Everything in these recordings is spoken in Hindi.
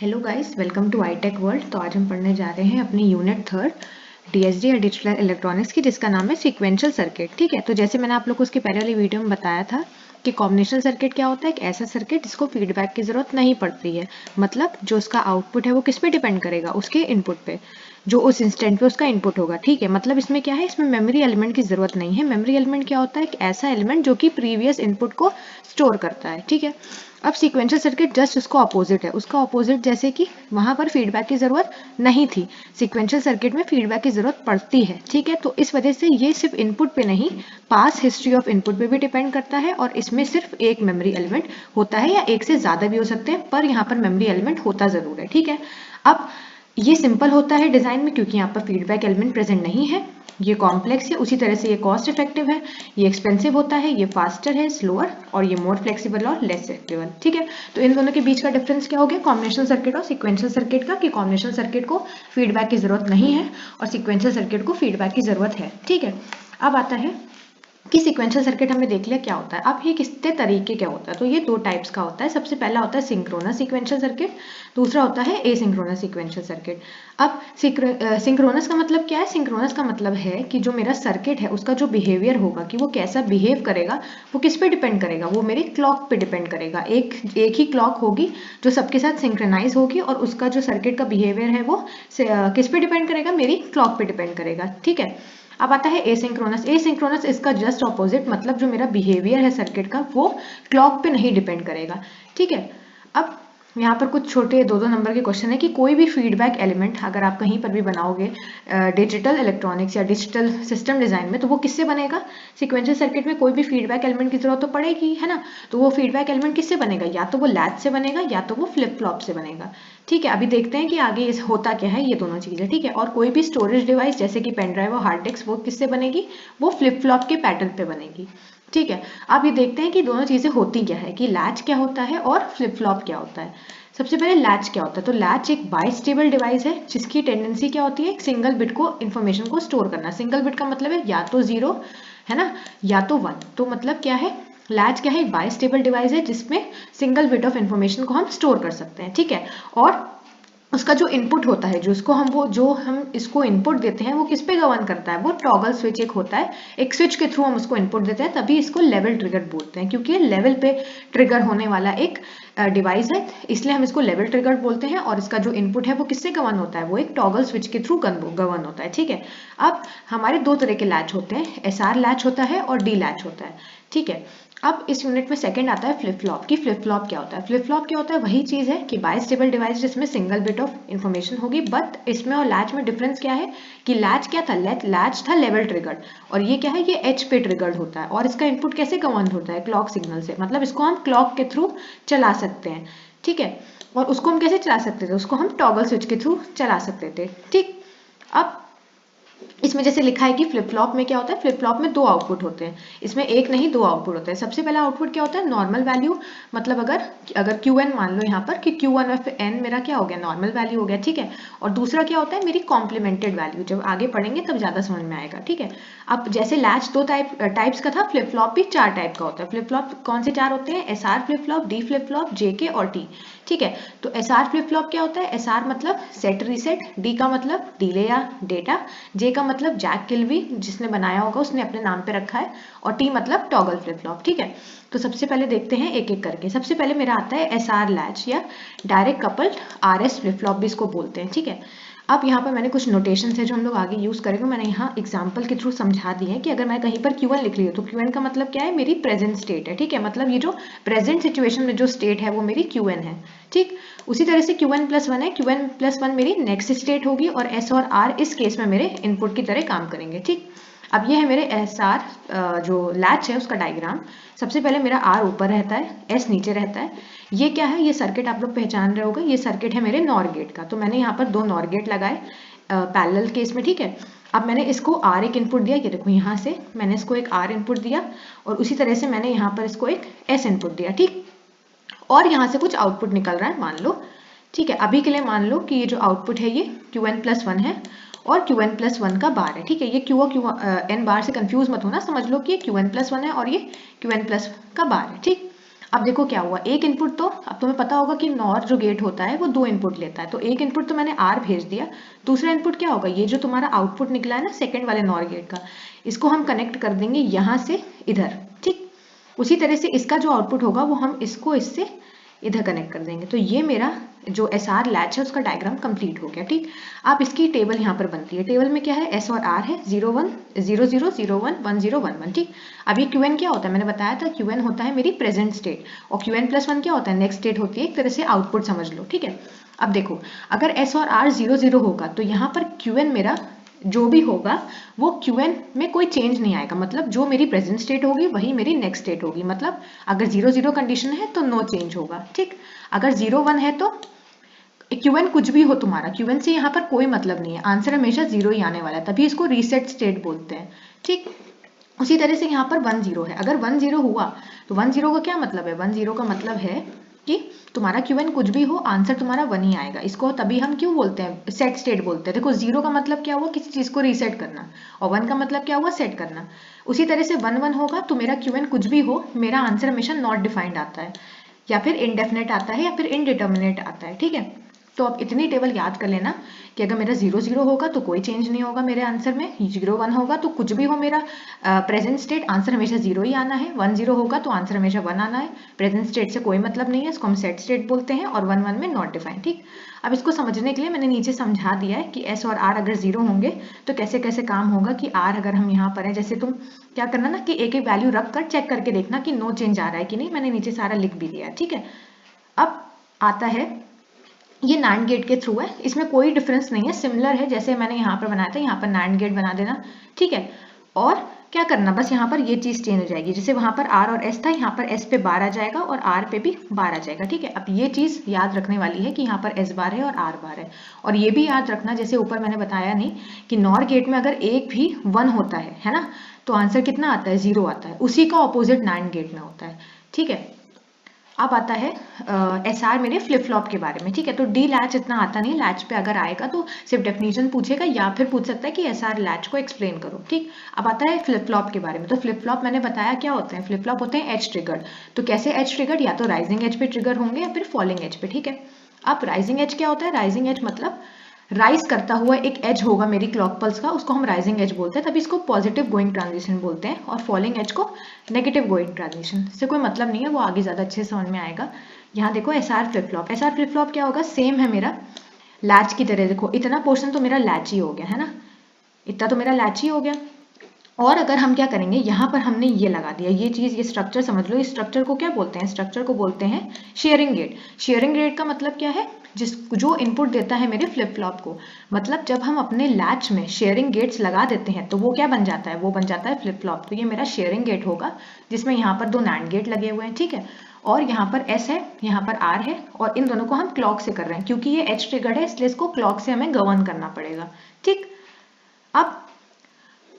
Hello guys, welcome to iTech world. तो आज हम पढ़ने जा रहे हैं अपनी यूनिट 3 डीएसडी या डिजिटल इलेक्ट्रॉनिक्स की, जिसका नाम है सीक्वेंशियल सर्किट। ठीक है, तो जैसे मैंने आप लोग को उसके पहले वाली वीडियो में बताया था कि कॉम्बिनेशनल सर्किट क्या होता है। एक ऐसा सर्किट जिसको फीडबैक की जरूरत नहीं पड़ती है, मतलब जो उसका आउटपुट है वो किस पे डिपेंड करेगा, उसके इनपुट पे, जो उस इंस्टेंट पे उसका इनपुट होगा। ठीक है, मतलब इसमें क्या है, इसमें मेमोरी एलिमेंट की जरूरत नहीं है। मेमोरी एलिमेंट क्या होता है, एक ऐसा एलिमेंट जो कि प्रीवियस इनपुट को स्टोर करता है। ठीक है, अब सीक्वेंशियल सर्किट जस्ट उसको अपोजिट है। उसका अपोजिट जैसे कि वहां पर फीडबैक की जरूरत नहीं थी, सीक्वेंशियल सर्किट में फीडबैक की जरूरत पड़ती है। ठीक है, तो इस वजह से ये सिर्फ इनपुट पे नहीं, पास हिस्ट्री ऑफ इनपुट पे भी डिपेंड करता है। और इसमें सिर्फ एक मेमोरी एलिमेंट होता है, या एक से ज्यादा भी हो सकते हैं, पर यहाँ पर मेमोरी एलिमेंट होता जरूर है। ठीक है, अब ये सिंपल होता है डिजाइन में क्योंकि यहाँ पर फीडबैक एलिमेंट प्रेजेंट नहीं है। ये कॉम्प्लेक्स है, उसी तरह से ये कॉस्ट इफेक्टिव है, ये एक्सपेंसिव होता है, ये फास्टर है, स्लोअर, और ये मोर फ्लेक्सिबल और लेस फ्लेक्सिबल। ठीक है, तो इन दोनों के बीच का डिफरेंस क्या हो गया कॉम्बिनेशनल सर्किट और सीक्वेंशियल सर्किट का, कि कॉम्बिनेशनल सर्किट को फीडबैक की जरूरत नहीं है और सीक्वेंशियल सर्किट को फीडबैक की जरूरत है। ठीक है, अब आता है कि सीक्वेंशियल सर्किट हमने देख लिया क्या होता है। अब ये कितने तरीके क्या होता है, तो ये दो टाइप्स का होता है। सबसे पहला होता है सिंक्रोनस सीक्वेंशियल सर्किट, दूसरा होता है एसिंक्रोनस सीक्वेंशियल सर्किट। अब सिंक्रोनस का मतलब क्या है, सिंक्रोनस का मतलब है कि जो मेरा सर्किट है उसका जो बिहेवियर होगा, कि वो कैसा बिहेव करेगा, वो किस पे डिपेंड करेगा, वो मेरी क्लॉक पे डिपेंड करेगा। एक ही क्लॉक होगी जो सबके साथ सिंक्रोनाइज होगी, और उसका जो सर्किट का बिहेवियर है वो किस पे डिपेंड करेगा, मेरी क्लॉक पे डिपेंड करेगा। ठीक है, अब आता है एसिंक्रोनस। एसिंक्रोनस इसका जस्ट ऑपोजिट, मतलब जो मेरा बिहेवियर है सर्किट का वो क्लॉक पे नहीं डिपेंड करेगा। ठीक है, अब यहाँ पर कुछ छोटे 2-2 नंबर के क्वेश्चन है कि कोई भी फीडबैक एलिमेंट अगर आप कहीं पर भी बनाओगे डिजिटल इलेक्ट्रॉनिक्स या डिजिटल सिस्टम डिजाइन में, तो वो किससे बनेगा। सीक्वेंशियल सर्किट में कोई भी फीडबैक एलिमेंट की जरूरत तो पड़ेगी, है ना। तो वो फीडबैक एलिमेंट किससे बनेगा, या तो वो लैच से बनेगा या तो वो फ्लिप फ्लॉप से बनेगा। ठीक है, अभी देखते हैं कि आगे इस होता क्या है ये दोनों चीजें। ठीक है, और कोई भी स्टोरेज डिवाइस जैसे कि पेन ड्राइव और हार्ड डिस्क, वो किससे बनेगी, वो फ्लिप फ्लॉप के पैटर्न पे बनेगी। ठीक है, अब ये देखते हैं कि दोनों चीजें होती क्या है, कि लैच क्या होता है और फ्लिप फ्लॉप क्या होता है। सबसे पहले लैच क्या होता है, तो लैच एक बाइस्टेबल डिवाइस है जिसकी टेंडेंसी क्या होती है, एक सिंगल बिट को इन्फॉर्मेशन को स्टोर करना। सिंगल बिट का मतलब है या तो 0, है ना, या तो 1। तो मतलब क्या है, लैच क्या है, एक बाइस्टेबल डिवाइस है जिसमें सिंगल बिट ऑफ इन्फॉर्मेशन को हम स्टोर कर सकते हैं। ठीक है, और उसका जो इनपुट होता है, जो हम इसको इनपुट देते हैं, वो किस पे गवर्न करता है, वो टॉगल स्विच एक होता है। एक स्विच के थ्रू हम उसको इनपुट देते हैं, तभी इसको लेवल ट्रिगर बोलते हैं, क्योंकि ये लेवल पे ट्रिगर होने वाला एक डिवाइस है, इसलिए हम इसको लेवल ट्रिगर बोलते हैं। और इसका जो इनपुट है वो किससे गवर्न होता है, वो एक टॉगल स्विच के थ्रू गवर्न होता है। ठीक है, अब हमारे दो तरह के लैच होते हैं, एसआर लैच होता है और डी लैच होता है। ठीक है, अब इस यूनिट में सेकंड आता है फ्लिप फ्लॉप की। फ्लिप फ्लॉप क्या होता है, फ्लिप फ्लॉप क्या होता है, वही चीज है कि बाइस्टेबल डिवाइस जिसमें सिंगल बिट ऑफ इन्फॉर्मेशन होगी, बट इसमें और लैच में डिफरेंस क्या है, कि लैच क्या था, लैच था लेवल ट्रिगर्ड, और ये क्या है, ये एच पे ट्रिगर्ड होता है। और इसका इनपुट कैसे गवर्न होता है, क्लॉक सिग्नल से, मतलब इसको हम क्लॉक के थ्रू चला सकते हैं। ठीक है, और उसको हम कैसे चला सकते थे, उसको हम टॉगल स्विच के थ्रू चला सकते थे। ठीक, अब इसमें जैसे लिखा है कि फ्लिप फ्लॉप में क्या होता है, फ्लिप फ्लॉप में दो आउटपुट होते हैं, इसमें एक नहीं दो आउटपुट होते हैं। सबसे पहला आउटपुट क्या होता है, नॉर्मल वैल्यू, मतलब अगर Qn मान लो यहाँ पर कि Q1 ऑफ n मेरा क्या हो गया, नॉर्मल वैल्यू हो गया। ठीक है, और दूसरा क्या होता है, मेरी कॉम्प्लीमेंटेड वैल्यू, जब आगे पढ़ेंगे तब ज्यादा समझ में आएगा। ठीक है, अब जैसे लैच दो टाइप्स का था, फ्लिप फ्लॉप भी 4 टाइप का होता है। फ्लिप फ्लॉप कौन से 4 होते हैं, SR flip flop, D flip flop, JK और टी। ठीक है, तो एसआर फ्लिप फ्लॉप क्या होता है, एसआर मतलब सेट रीसेट, डी का मतलब डिले या डेटा, जे का मतलब जैक किल्बी जिसने बनाया होगा उसने अपने नाम पे रखा है, और टी मतलब टॉगल फ्लिप फ्लॉप। ठीक है, तो सबसे पहले देखते हैं एक एक करके। सबसे पहले मेरा आता है एसआर लैच या direct coupled RS flip flop भी इसको बोलते हैं। ठीक है, अब यहाँ पर मैंने कुछ नोटेशन है जो हम लोग आगे यूज करेंगे, मैंने यहाँ एग्जाम्पल के थ्रू समझा दी है कि अगर मैं कहीं पर Q1 लिख रही हूँ तो Q1 का मतलब क्या है, मेरी प्रेजेंट स्टेट है। ठीक है, मतलब ये जो प्रेजेंट सिचुएशन में जो स्टेट है वो मेरी Qn है। ठीक, उसी तरह से Qn+1 है, Qn+1 मेरी नेक्स्ट स्टेट होगी, और S और R इस केस में मेरे इनपुट की तरह काम करेंगे। ठीक, अब ये है मेरे SR जो लैच है उसका डायग्राम। सबसे पहले मेरा R ऊपर रहता है, S नीचे रहता है। ये क्या है, ये सर्किट आप लोग पहचान रहे होगे, ये सर्किट है मेरे नॉर गेट का। तो मैंने यहाँ पर 2 नॉर गेट लगाए पैरेलल केस में। ठीक है, अब मैंने इसको R एक इनपुट दिया, ये देखो यहाँ से मैंने इसको एक R इनपुट दिया, और उसी तरह से मैंने यहाँ पर इसको एक S इनपुट दिया। ठीक, और यहाँ से कुछ आउटपुट निकल रहा है मान लो। ठीक है, अभी के लिए मान लो कि ये जो आउटपुट है ये Qn+1 है और Qn+1 का बार है। ठीक है, ये n बार से कंफ्यूज मत होना, समझ लो कि ये Qn+1 है और ये Qn+ का बार है। ठीक, अब देखो क्या हुआ, एक इनपुट तो अब तुम्हें पता होगा कि नॉर जो गेट होता है वो 2 इनपुट लेता है, तो एक इनपुट तो मैंने आर भेज दिया, दूसरा इनपुट क्या होगा, ये जो तुम्हारा आउटपुट निकला है ना सेकेंड वाले नॉर गेट का, इसको हम कनेक्ट कर देंगे यहाँ से इधर, ठीक। उसी तरह से इसका जो आउटपुट होगा वो हम इसको इससे इधर कनेक्ट कर देंगे, तो ये मेरा जो एस आर लैच है उसका डायग्राम कंप्लीट हो गया, ठीक। अब इसकी टेबल यहाँ पर बनती है, टेबल में क्या है, एस और आर है, 0 1 0 0 0 1 1 0 1 1, ठीक। अब ये क्यू एन क्या होता है, मैंने बताया था क्यू एन होता है मेरी प्रेजेंट स्टेट, और क्यू एन प्लस 1 क्या होता है, नेक्स्ट स्टेट होती है, एक तरह से आउटपुट समझ लो, ठीक है। अब देखो अगर एस और आर 0 0 होगा तो यहाँ पर क्यू एन मेरा जो भी होगा वो Qn में कोई चेंज नहीं आएगा, मतलब जो मेरी प्रेजेंट स्टेट होगी वही मेरी नेक्स्ट स्टेट होगी, मतलब अगर 0 0 कंडीशन है तो नो चेंज होगा, ठीक। अगर 0 1 है तो Qn कुछ भी हो तुम्हारा, Qn से यहाँ पर कोई मतलब नहीं है, आंसर हमेशा 0 ही आने वाला है, तभी इसको रीसेट स्टेट बोलते हैं, ठीक। उसी तरह से यहाँ पर 1 0 है, अगर 1 0 हुआ तो 1 0 का क्या मतलब है, 1 0 का मतलब है कि तुम्हारा Qn कुछ भी हो आंसर तुम्हारा 1 ही आएगा, इसको तभी हम क्यों बोलते हैं, सेट स्टेट बोलते हैं। देखो 0 का मतलब क्या हुआ, किसी चीज को रीसेट करना, और 1 का मतलब क्या हुआ, सेट करना। उसी तरह से 1 1 होगा तो मेरा Qn कुछ भी हो, मेरा आंसर हमेशा नॉट डिफाइंड आता है, या फिर इनडेफिनेट आता है, या फिर इनडिटर्मिनेट आता है, ठीक है। तो अब इतनी टेबल याद कर लेना कि अगर मेरा 0 0 होगा तो कोई चेंज नहीं होगा मेरे आंसर में, 0 1 होगा तो कुछ भी हो मेरा प्रेजेंट स्टेट आंसर हमेशा 0 ही आना है, 1 0 होगा तो आंसर हमेशा 1 आना है, प्रेजेंट स्टेट से कोई मतलब नहीं है, इसको हम सेट स्टेट बोलते हैं, और 1 1 में नॉट डिफाइंड, ठीक। अब इसको समझने के लिए मैंने नीचे समझा दिया है कि एस और आर अगर 0 होंगे तो कैसे कैसे काम होगा, कि आर अगर हम यहाँ पर है, जैसे तुम क्या करना ना कि एक एक वैल्यू रख कर चेक करके देखना कि नो चेंज आ रहा है कि नहीं, मैंने नीचे सारा लिख भी दिया है, ठीक है। अब आता है ये NAND गेट के थ्रू है, इसमें कोई डिफरेंस नहीं है, सिमिलर है जैसे मैंने यहाँ पर बनाया था, यहाँ पर NAND गेट बना देना, ठीक है। और क्या करना, बस यहाँ पर ये चीज चेंज हो जाएगी, जैसे वहां पर R और S था, यहाँ पर S पे बार आ जाएगा और R पे भी बार आ जाएगा, ठीक है। अब ये चीज याद रखने वाली है कि यहाँ पर S बार है और R बार है, और ये भी याद रखना जैसे ऊपर मैंने बताया नहीं कि NOR गेट में अगर एक भी 1 होता है ना, तो आंसर कितना आता है, 0 आता है, उसी का ऑपोजिट NAND गेट में होता है, ठीक है। अब आता है SR मेरे फ्लिप फ्लॉप के बारे में, ठीक है। तो डी लैच इतना आता नहीं, लैच पे अगर आएगा तो सिर्फ डेफिनेशन पूछेगा या फिर पूछ सकता है कि SR लैच को एक्सप्लेन करो, ठीक। अब आता है फ्लिप फ्लॉप के बारे में, तो फ्लिप फ्लॉप मैंने बताया क्या होते हैं, फ्लिप फ्लॉप होते हैं एज ट्रिगर्ड, तो कैसे एज ट्रिगर्ड, या तो राइजिंग एज पे ट्रिगर होंगे या फिर फॉलिंग एज पे, ठीक है। अब राइजिंग एज क्या होता है, राइजिंग एज मतलब राइज करता हुआ एक एज होगा मेरी क्लॉक पल्स का, उसको हम राइजिंग एज बोलते हैं, तभी इसको पॉजिटिव गोइंग ट्रांजिशन बोलते हैं, और फॉलिंग एज को नेगेटिव गोइंग ट्रांजिशन, से कोई मतलब नहीं है, वो आगे ज्यादा अच्छे से समझ में आएगा। यहाँ देखो SR flip flop, SR flip flop क्या होगा, सेम है मेरा लैच की तरह, देखो इतना पोर्शन तो मेरा लैच ही हो गया है ना, इतना तो मेरा लैच ही हो गया। और अगर हम क्या करेंगे, यहाँ पर हमने ये लगा दिया, ये चीज, ये स्ट्रक्चर समझ लो, इस स्ट्रक्चर को क्या बोलते हैं, स्ट्रक्चर को बोलते हैं शेयरिंग गेट। शेयरिंग गेट का मतलब क्या है, जो इनपुट देता है मेरे फ्लिप फ्लॉप को, मतलब जब हम अपने लैच में शेयरिंग गेट्स लगा देते हैं तो वो क्या बन जाता है, वो बन जाता है फ्लिप फ्लॉप। तो ये मेरा शेयरिंग गेट होगा जिसमें यहाँ पर 2 NAND गेट लगे हुए हैं, ठीक है, और यहाँ पर S है, यहाँ पर R है, और इन दोनों को हम क्लॉक से कर रहे हैं, क्योंकि ये एज ट्रिगर्ड है इसलिए इसको क्लॉक से हमें गवर्न करना पड़ेगा, ठीक।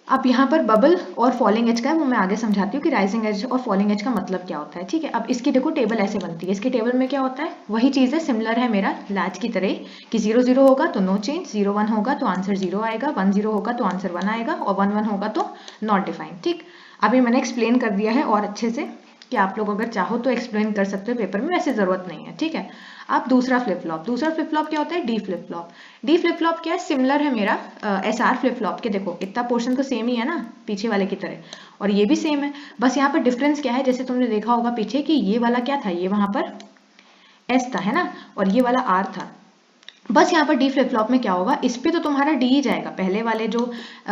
अब यहाँ पर बबल और फॉलिंग एज का है, वो मैं आगे समझाती हूँ कि राइजिंग एज और फॉलिंग एज का मतलब क्या होता है, ठीक है। अब इसकी देखो टेबल ऐसे बनती है, इसकी टेबल में क्या होता है, वही चीज़ है, सिमिलर है मेरा लैच की तरह कि 0 0 होगा तो नो चेंज, 0 1 होगा तो आंसर 0 आएगा, 1 0 होगा तो आंसर 1 आएगा, और 1 1 होगा तो नॉट डिफाइंड, ठीक। अभी मैंने एक्सप्लेन कर दिया है और अच्छे से, कि आप लोग अगर चाहो तो एक्सप्लेन कर सकते हो पेपर में, वैसे जरूरत नहीं है, ठीक है। अब दूसरा फ्लिप फ्लॉप, दूसरा फ्लिप फ्लॉप क्या होता है, D flip flop. D flip flop क्या है, सिमिलर है मेरा SR फ्लिप फ्लॉप के, देखो इतना पोर्शन तो सेम ही है ना पीछे वाले की तरह, और ये भी सेम है, बस यहाँ पर डिफरेंस क्या है, जैसे तुमने देखा होगा पीछे कि ये वाला क्या था, ये वहां पर S था है ना, और ये वाला R था। बस यहाँ पर डी फ्लिप फ्लॉप में क्या होगा, इस पे तो तुम्हारा डी ही जाएगा, पहले वाले जो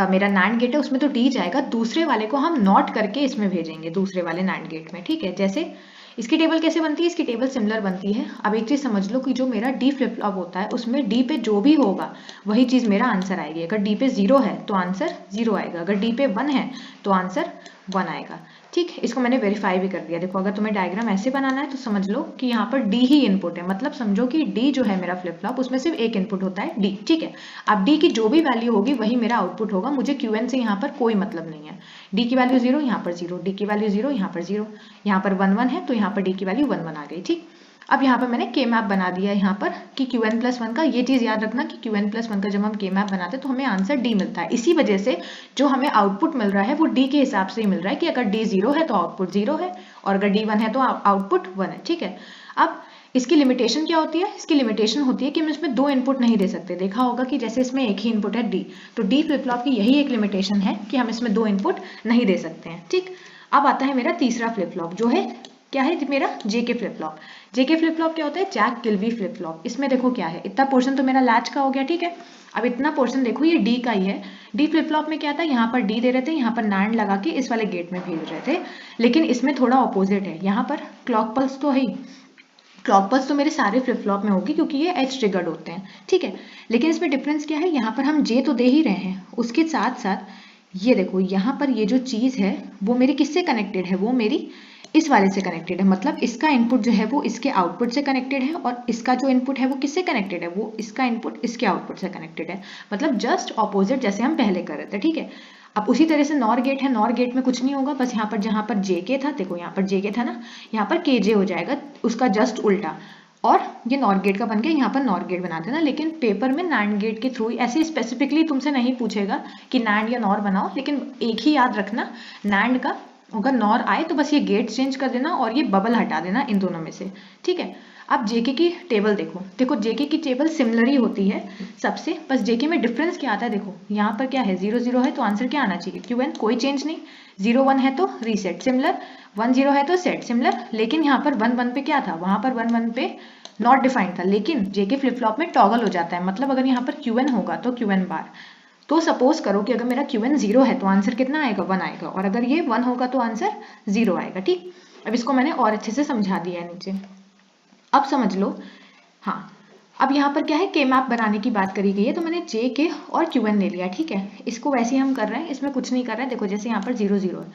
मेरा NAND गेट है उसमें तो डी जाएगा, दूसरे वाले को हम नॉट करके इसमें भेजेंगे, दूसरे वाले NAND गेट में, ठीक है। जैसे इसकी टेबल कैसे बनती है, इसकी टेबल सिमिलर बनती है। अब एक चीज समझ लो कि जो मेरा डी फ्लिप फ्लॉप होता है उसमें डी पे जो भी होगा वही चीज मेरा आंसर आएगी, अगर डी पे 0 है तो आंसर 0 आएगा, अगर डी पे 1 है तो आंसर 1 आएगा, ठीक। इसको मैंने वेरीफाई भी कर दिया, देखो अगर तुम्हें डायग्राम ऐसे बनाना है तो समझ लो कि यहाँ पर डी ही इनपुट है, मतलब समझो कि डी जो है मेरा फ्लिप फ्लॉप उसमें सिर्फ एक इनपुट होता है डी, ठीक है। अब डी की जो भी वैल्यू होगी वही मेरा आउटपुट होगा, मुझे Qn से यहाँ पर कोई मतलब नहीं है, डी की वैल्यू 0 यहाँ पर 0, डी की वैल्यू 0 यहाँ पर 0, यहाँ पर 1 1 है तो यहाँ पर डी की वैल्यू 1 1 आ गई, ठीक। अब यहाँ पर मैंने के मैप बना दिया है यहाँ पर कि Qn+1 का, ये चीज़ याद रखना कि Qn+1 का जब हम के मैप बनाते हैं तो हमें आंसर D मिलता है। इसी वजह से जो हमें आउटपुट मिल रहा है वो D के हिसाब से ही मिल रहा है कि अगर D 0 है तो आउटपुट 0 है और अगर D 1 है तो आउटपुट 1 है। ठीक है, अब इसकी लिमिटेशन क्या होती है? इसकी लिमिटेशन होती है कि हम इसमें 2 इनपुट नहीं दे सकते। देखा होगा कि जैसे इसमें एक ही इनपुट है D, तो D फ्लिप फ्लॉप की यही एक लिमिटेशन है कि हम इसमें 2 इनपुट नहीं दे सकते हैं। ठीक, अब आता है मेरा तीसरा फ्लिप फ्लॉप जो है क्या है मेरा JK flip flop. JK flip flop क्या होता है? Jack Kilby flip flop. इसमें देखो क्या है, इतना पोर्शन तो मेरा लैच का हो गया। ठीक है, अब इतना पोर्शन देखो ये D का ही है। D फ्लिप फ्लॉप में क्या था, यहाँ पर D दे रहे थे, यहाँ पर NAND लगा के इस वाले गेट में भेज रहे थे, लेकिन इसमें थोड़ा ऑपोजिट है। यहाँ पर क्लॉक पल्स तो है ही, क्लॉक पल्स तो मेरे सारे फ्लिप फ्लॉप में होगी क्योंकि ये एज ट्रिगर्ड होते हैं। ठीक है, लेकिन इसमें डिफरेंस क्या है, यहाँ पर हम J तो दे ही रहे हैं, उसके साथ साथ ये देखो यहाँ पर ये जो चीज़ है वो मेरी किससे कनेक्टेड है, वो मेरी इस वाले से कनेक्टेड है। मतलब इसका इनपुट जो है वो इसके आउटपुट से कनेक्टेड है और इसका जो इनपुट है वो किससे कनेक्टेड है, वो इसका इनपुट इसके आउटपुट से कनेक्टेड है। मतलब जस्ट ऑपोजिट जैसे हम पहले कर रहे थे। ठीक है, अब उसी तरह से नॉर गेट है, नॉर गेट में कुछ नहीं होगा, बस यहाँ पर जहाँ पर JK था, देखो यहाँ पर JK था ना, यहाँ पर KJ हो जाएगा, उसका जस्ट उल्टा, और ये नॉर गेट का बन गया, यहाँ पर नॉर गेट बना देना। लेकिन पेपर में NAND गेट के थ्रू ऐसे स्पेसिफिकली तुमसे नहीं पूछेगा कि NAND या नॉर बनाओ, लेकिन एक ही याद रखना, NAND का अगर नॉर आए तो बस ये गेट चेंज कर देना और ये बबल हटा देना इन दोनों में से। ठीक है, अब JK की टेबल देखो, देखो JK की टेबल सिमिलर ही होती है सबसे, बस JK में डिफरेंस क्या आता है, देखो यहाँ पर क्या है 0 0 है तो आंसर क्या आना चाहिए Qn, कोई चेंज नहीं, 0 1 है तो रीसेट सिमिलर, 1 0 है तो सेट सिमिलर। लेकिन यहाँ पर 1 1 पे क्या था, वहां पर 1 1 पे नॉट डिफाइंड था, लेकिन JK फ्लिप फ्लॉप में टॉगल हो जाता है। मतलब अगर यहाँ पर Qn होगा तो Qn बार, तो सपोज करो कि अगर मेरा Qn 0 है तो आंसर कितना आएगा, 1 आएगा, और अगर ये 1 होगा तो आंसर 0 आएगा। ठीक, अब इसको मैंने और अच्छे से समझा दिया है नीचे, अब समझ लो। हाँ, अब यहाँ पर क्या है, के मैप बनाने की बात करी गई है, तो मैंने JK और Qn ले लिया। ठीक है, इसको वैसे ही हम कर रहे हैं, इसमें कुछ नहीं कर रहे हैं। देखो जैसे यहाँ पर 0 0 है,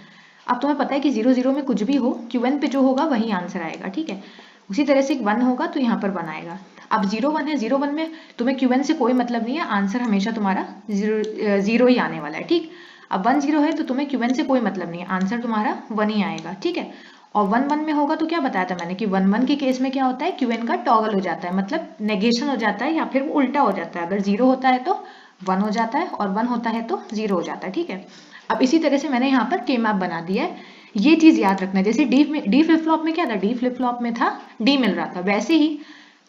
अब तुम्हें पता है कि 0 0 में कुछ भी हो Qn पे जो होगा वही आंसर आएगा। ठीक है, उसी तरह से 1 होगा तो यहाँ पर 1 आएगा। अब 0 1 है, 0 1 में तुम्हें Qn से कोई मतलब नहीं है, आंसर हमेशा तुम्हारा 0 ही आने वाला है। ठीक, अब 1 0 है तो तुम्हें Qn से कोई मतलब नहीं है, आंसर तुम्हारा 1 ही आएगा। ठीक है, और 1 1 में होगा तो क्या बताया था मैंने कि 1 1 के केस में क्या होता है, Qn का टॉगल हो जाता है, मतलब नेगेशन हो जाता है या फिर वो उल्टा हो जाता है। अगर 0 होता है तो 1 हो जाता है और 1 होता है तो 0 हो जाता है। ठीक है, अब इसी तरह से मैंने यहाँ पर के मैप बना दिया है। ये चीज याद रखना, जैसे डी फ्लिप फ्लॉप में क्या था, डी फ्लिप फ्लॉप में था D मिल रहा था, वैसे ही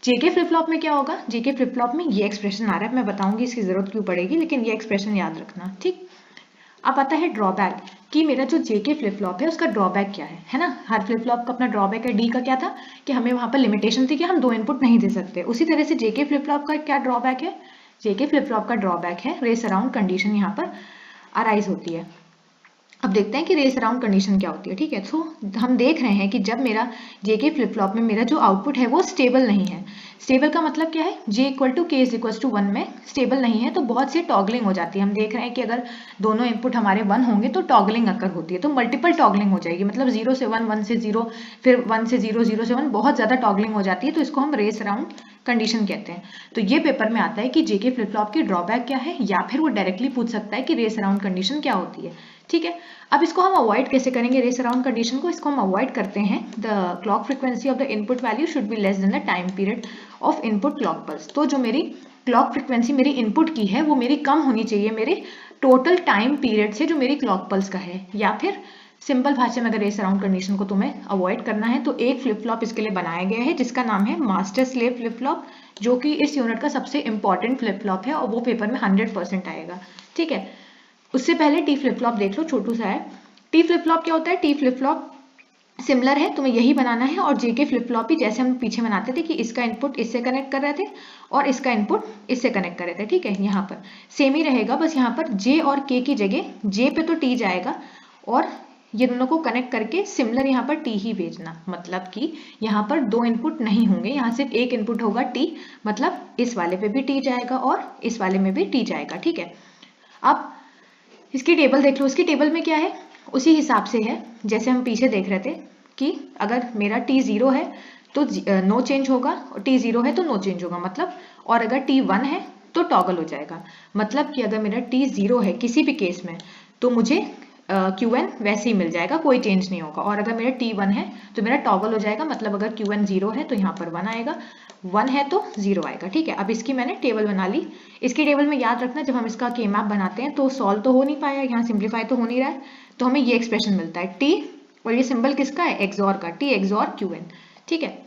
JK फ्लिप फ्लॉप में क्या होगा, JK फ्लिप फ्लॉप में ये एक्सप्रेशन आ रहा है, मैं बताऊंगी इसकी जरूरत क्यों पड़ेगी, लेकिन ये एक्सप्रेशन याद रखना। ठीक, अब आता है ड्रॉबैक कि मेरा जो JK फ्लिप फ्लॉप है उसका ड्रॉबैक क्या है ना। हर फ्लिप फ्लॉप का अपना ड्रॉबैक है। D का क्या था कि हमें वहां पर लिमिटेशन थी कि हम 2 इनपुट नहीं दे सकते। उसी तरह से JK फ्लिप फ्लॉप का क्या ड्रॉबैक है, JK फ्लिप फ्लॉप का ड्रॉबैक है रेस अराउंड कंडीशन यहाँ पर अराइज होती है। अब देखते हैं कि रेस अराउंड कंडीशन क्या होती है। ठीक है, तो हम देख रहे हैं कि जब मेरा JK फ्लिप फ्लॉप में मेरा जो आउटपुट है वो स्टेबल नहीं है। स्टेबल का मतलब क्या है, J = K = 1 में स्टेबल नहीं है तो बहुत सी टॉगलिंग हो जाती है। हम देख रहे हैं कि अगर दोनों इनपुट हमारे 1 होंगे तो टॉगलिंग अकर होती है, तो मल्टीपल टॉगलिंग हो जाएगी। मतलब 0 से 1, 1 से 0, फिर 1 से 0, 0 से 1, बहुत ज्यादा टॉगलिंग हो जाती है, तो इसको हम रेस अराउंड कंडीशन कहते हैं। तो ये पेपर में आता है कि JK फ्लिप फ्लॉप की ड्रॉबैक क्या है, या फिर वो डायरेक्टली पूछ सकता है कि रेस अराउंड कंडीशन क्या होती है। ठीक है, अब इसको हम अवॉइड कैसे करेंगे रेस अराउंड कंडीशन को, इसको हम अवॉइड करते हैं, the clock frequency of the input value should be less than the time period of input clock pulse. तो जो मेरी क्लॉक फ्रीक्वेंसी मेरी इनपुट की है वो मेरी कम होनी चाहिए मेरे टोटल टाइम पीरियड से जो मेरी क्लॉक पल्स का है। या फिर सिंपल भाषा में अगर रेस अराउंड कंडीशन को तुम्हें अवॉइड करना है तो एक फ्लिप फ्लॉप इसके लिए बनाया गया है जिसका नाम है मास्टर स्लेव फ्लिप फ्लॉप, जो कि इस यूनिट का सबसे इंपॉर्टेंट फ्लिप फ्लॉप है और वो पेपर में 100% आएगा। ठीक है, उससे पहले टी फ्लिप फ्लॉप देख लो, छोटू सा है। टी फ्लिप फ्लॉप क्या होता है, टी फ्लिप फ्लॉप सिमिलर है, तुम्हें यही बनाना है, और JK फ्लिप फ्लॉप भी जैसे हम पीछे बनाते थे कि इसका इनपुट इससे कनेक्ट कर रहे थे और इसका इनपुट इससे कनेक्ट कर रहे थे। ठीक है, यहाँ पर सेम ही रहेगा, बस यहाँ पर J और K की जगह J पे तो T जाएगा और ये दोनों को कनेक्ट करके सिमिलर यहाँ पर T ही भेजना। मतलब कि यहाँ पर 2 इनपुट नहीं होंगे, यहाँ सिर्फ एक इनपुट होगा T, मतलब इस वाले पे भी T जाएगा और इस वाले में भी T जाएगा। ठीक है, अब इसकी टेबल देख लो, इसकी टेबल में क्या है उसी हिसाब से है जैसे हम पीछे देख रहे थे कि अगर मेरा T 0 है तो नो चेंज होगा, और T 0 है तो नो चेंज होगा, मतलब, और अगर T 1 है तो टॉगल हो जाएगा। मतलब कि अगर मेरा T 0 है किसी भी केस में तो मुझे Qn वैसे ही मिल जाएगा, कोई चेंज नहीं होगा। और अगर मेरा T1 है तो मेरा टॉगल हो जाएगा, मतलब अगर Qn 0 है तो यहाँ पर 1 आएगा, 1 है तो 0 आएगा। ठीक है, अब इसकी मैंने टेबल बना ली। इसकी टेबल में याद रखना जब हम इसका के मैप बनाते हैं तो सॉल्व तो हो नहीं पाया, यहाँ सिंप्लीफाई तो हो नहीं रहा है, तो हमें ये एक्सप्रेशन मिलता है T, और ये सिंबल किसका है, एक्सॉर का, T एक्सॉर Qn। ठीक है,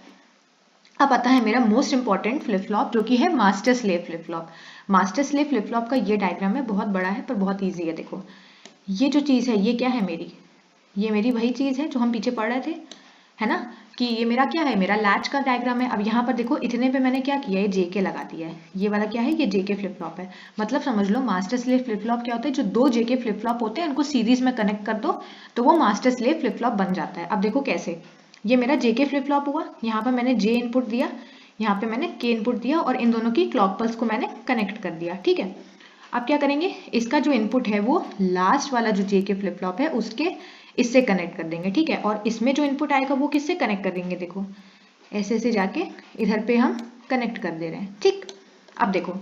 अब आता है मेरा मोस्ट इंपॉर्टेंट फ्लिप फ्लॉप जो कि है master slave flip flop. Master slave flip flop का ये डायग्राम है, बहुत बड़ा है पर बहुत ईजी है। देखो ये जो चीज़ है ये क्या है मेरी, ये मेरी वही चीज़ है जो हम पीछे पढ़ रहे थे, है ना, कि ये मेरा क्या है, मेरा लैच का डायग्राम है। अब यहाँ पर देखो इतने पे मैंने क्या किया है, जेके लगा दिया है। ये वाला क्या है, ये जेके फ्लिप फ्लॉप है। मतलब समझ लो मास्टर स्लेव फ्लिप फ्लॉप क्या होता है, जो दो जेके फ्लिप फ्लॉप होते हैं उनको सीरीज में कनेक्ट कर दो तो वो मास्टर स्लेव फ्लिप फ्लॉप बन जाता है। अब देखो कैसे, ये मेरा जेके फ्लिप फ्लॉप हुआ, यहाँ पर मैंने जे इनपुट दिया, यहाँ पे मैंने के इनपुट दिया, और इन दोनों की क्लॉक पल्स को मैंने कनेक्ट कर दिया। ठीक है, अब क्या करेंगे, इसका जो इनपुट है वो लास्ट वाला जो जेके फ्लिप फ्लॉप है उसके इससे कनेक्ट कर देंगे। ठीक है, और इसमें जो इनपुट आएगा वो किससे कनेक्ट कर देंगे, देखो ऐसे ऐसे जाके इधर पे हम कनेक्ट कर दे रहे हैं। ठीक, अब देखो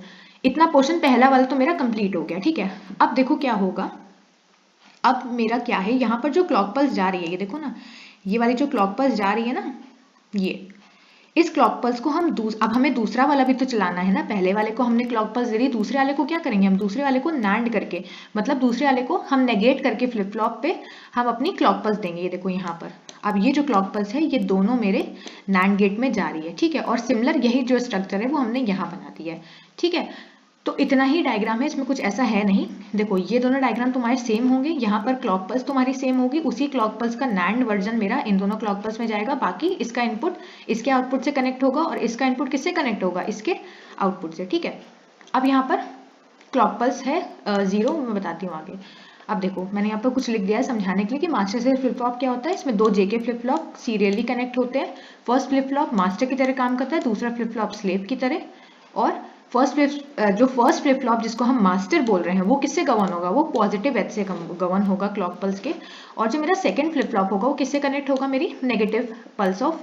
इतना पोर्शन पहला वाला तो मेरा कंप्लीट हो गया। ठीक है, अब देखो क्या होगा, अब मेरा क्या है, यहाँ पर जो क्लॉक पल्स जा रही है, ये देखो ना, ये वाली जो क्लॉक पल्स जा रही है ना, ये इस क्लॉक पल्स को हम अब हमें दूसरा वाला भी तो चलाना है ना, पहले वाले को हमने क्लॉक पल्स दे दी, दूसरे वाले को क्या करेंगे हम, दूसरे वाले को नैंड करके, मतलब दूसरे वाले को हम नेगेट करके फ्लिप फ्लॉप पे हम अपनी क्लॉक पल्स देंगे। ये देखो यहाँ पर, अब ये जो क्लॉक पल्स है ये दोनों मेरे नैंड गेट में जा रही है। ठीक है, और सिमिलर यही जो स्ट्रक्चर है वो हमने यहाँ बना दिया है। ठीक है, तो इतना ही डायग्राम है, इसमें कुछ ऐसा है नहीं। देखो ये दोनों डायग्राम तुम्हारे सेम होंगे, यहाँ पर क्लॉक पल्स तुम्हारी सेम होगी, उसी क्लॉक पल्स का नैंड वर्जन मेरा इन दोनों क्लॉक पल्स में जाएगा, बाकी इसका इनपुट इसके आउटपुट से कनेक्ट होगा और इसका इनपुट किससे कनेक्ट होगा, इसके आउटपुट से। ठीक है, अब यहाँ पर क्लॉक पल्स है 0, मैं बताती हूँ आगे। अब देखो मैंने यहाँ पर कुछ लिख दिया है समझाने के लिए कि मास्टर स्लेव फ्लिप फ्लॉप क्या होता है। इसमें दो जेके फ्लिप फ्लॉप सीरियली कनेक्ट होते हैं। फर्स्ट फ्लिप फ्लॉप मास्टर की तरह काम करता है, दूसरा फ्लिप फ्लॉप स्लेव की तरह। और फर्स्ट फ्लिप फ्लॉप जिसको हम मास्टर बोल रहे हैं वो किससे गवर्न होगा, वो पॉजिटिव एज से गवर्न होगा क्लॉक पल्स के। और जो मेरा सेकंड फ्लिप फ्लॉप होगा वो किससे कनेक्ट होगा, मेरी नेगेटिव पल्स ऑफ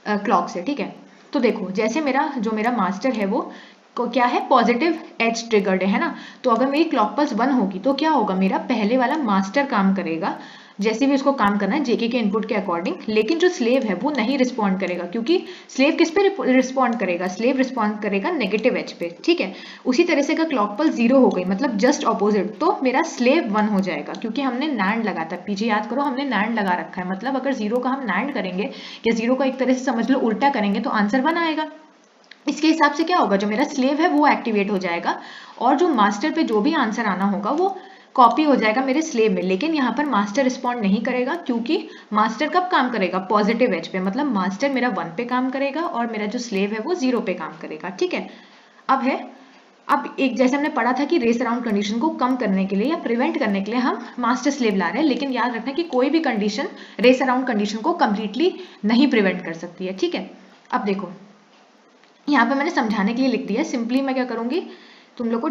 क्लॉक से। ठीक है, तो देखो जैसे जो मेरा मास्टर है वो क्या है, पॉजिटिव एज ट्रिगर्ड है ना, तो अगर मेरी क्लॉक पल्स 1 होगी तो क्या होगा, मेरा पहले वाला मास्टर काम करेगा जैसे भी उसको काम करना है जेके के इनपुट के अकॉर्डिंग, लेकिन जो स्लेव है वो नहीं रिस्पॉन्ड करेगा, क्योंकि स्लेव किस पे रिस्पॉन्ड करेगा, स्लेव रिस्पॉन्ड करेगा नेगेटिव एज पे। ठीक है, उसी तरह से अगर क्लॉक पल्स 0 हो गई, मतलब जस्ट ऑपोजिट, तो मेरा स्लेव 1 हो जाएगा, क्योंकि हमने नैंड लगा था, पीछे याद करो हमने नैंड लगा रखा है। मतलब अगर 0 का हम नैंड करेंगे या 0 का एक तरह से समझ लो उल्टा करेंगे तो आंसर 1 आएगा। इसके हिसाब से क्या होगा, जो मेरा स्लेव है वो एक्टिवेट हो जाएगा और जो मास्टर पे जो भी आंसर आना होगा वो कॉपी हो जाएगा मेरे स्लेव में। लेकिन यहाँ पर मास्टर रिस्पॉन्ड नहीं करेगा, क्योंकि मास्टर कब काम करेगा, पॉजिटिव एज पे, मतलब मास्टर मेरा 1 पे काम करेगा और मेरा जो स्लेव है वो 0 पे काम करेगा। ठीक है, अब एक जैसे हमने पढ़ा था कि रेस अराउंड कंडीशन को कम करने के लिए या प्रिवेंट करने के लिए हम मास्टर स्लेव ला रहे हैं, लेकिन याद रखना कि कोई भी कंडीशन रेस अराउंड कंडीशन को कंप्लीटली नहीं प्रिवेंट कर सकती है। ठीक है, अब देखो यहाँ पे मैंने समझाने के लिए लिख दिया, सिंपली मैं क्या करूंगी, तुम लोग को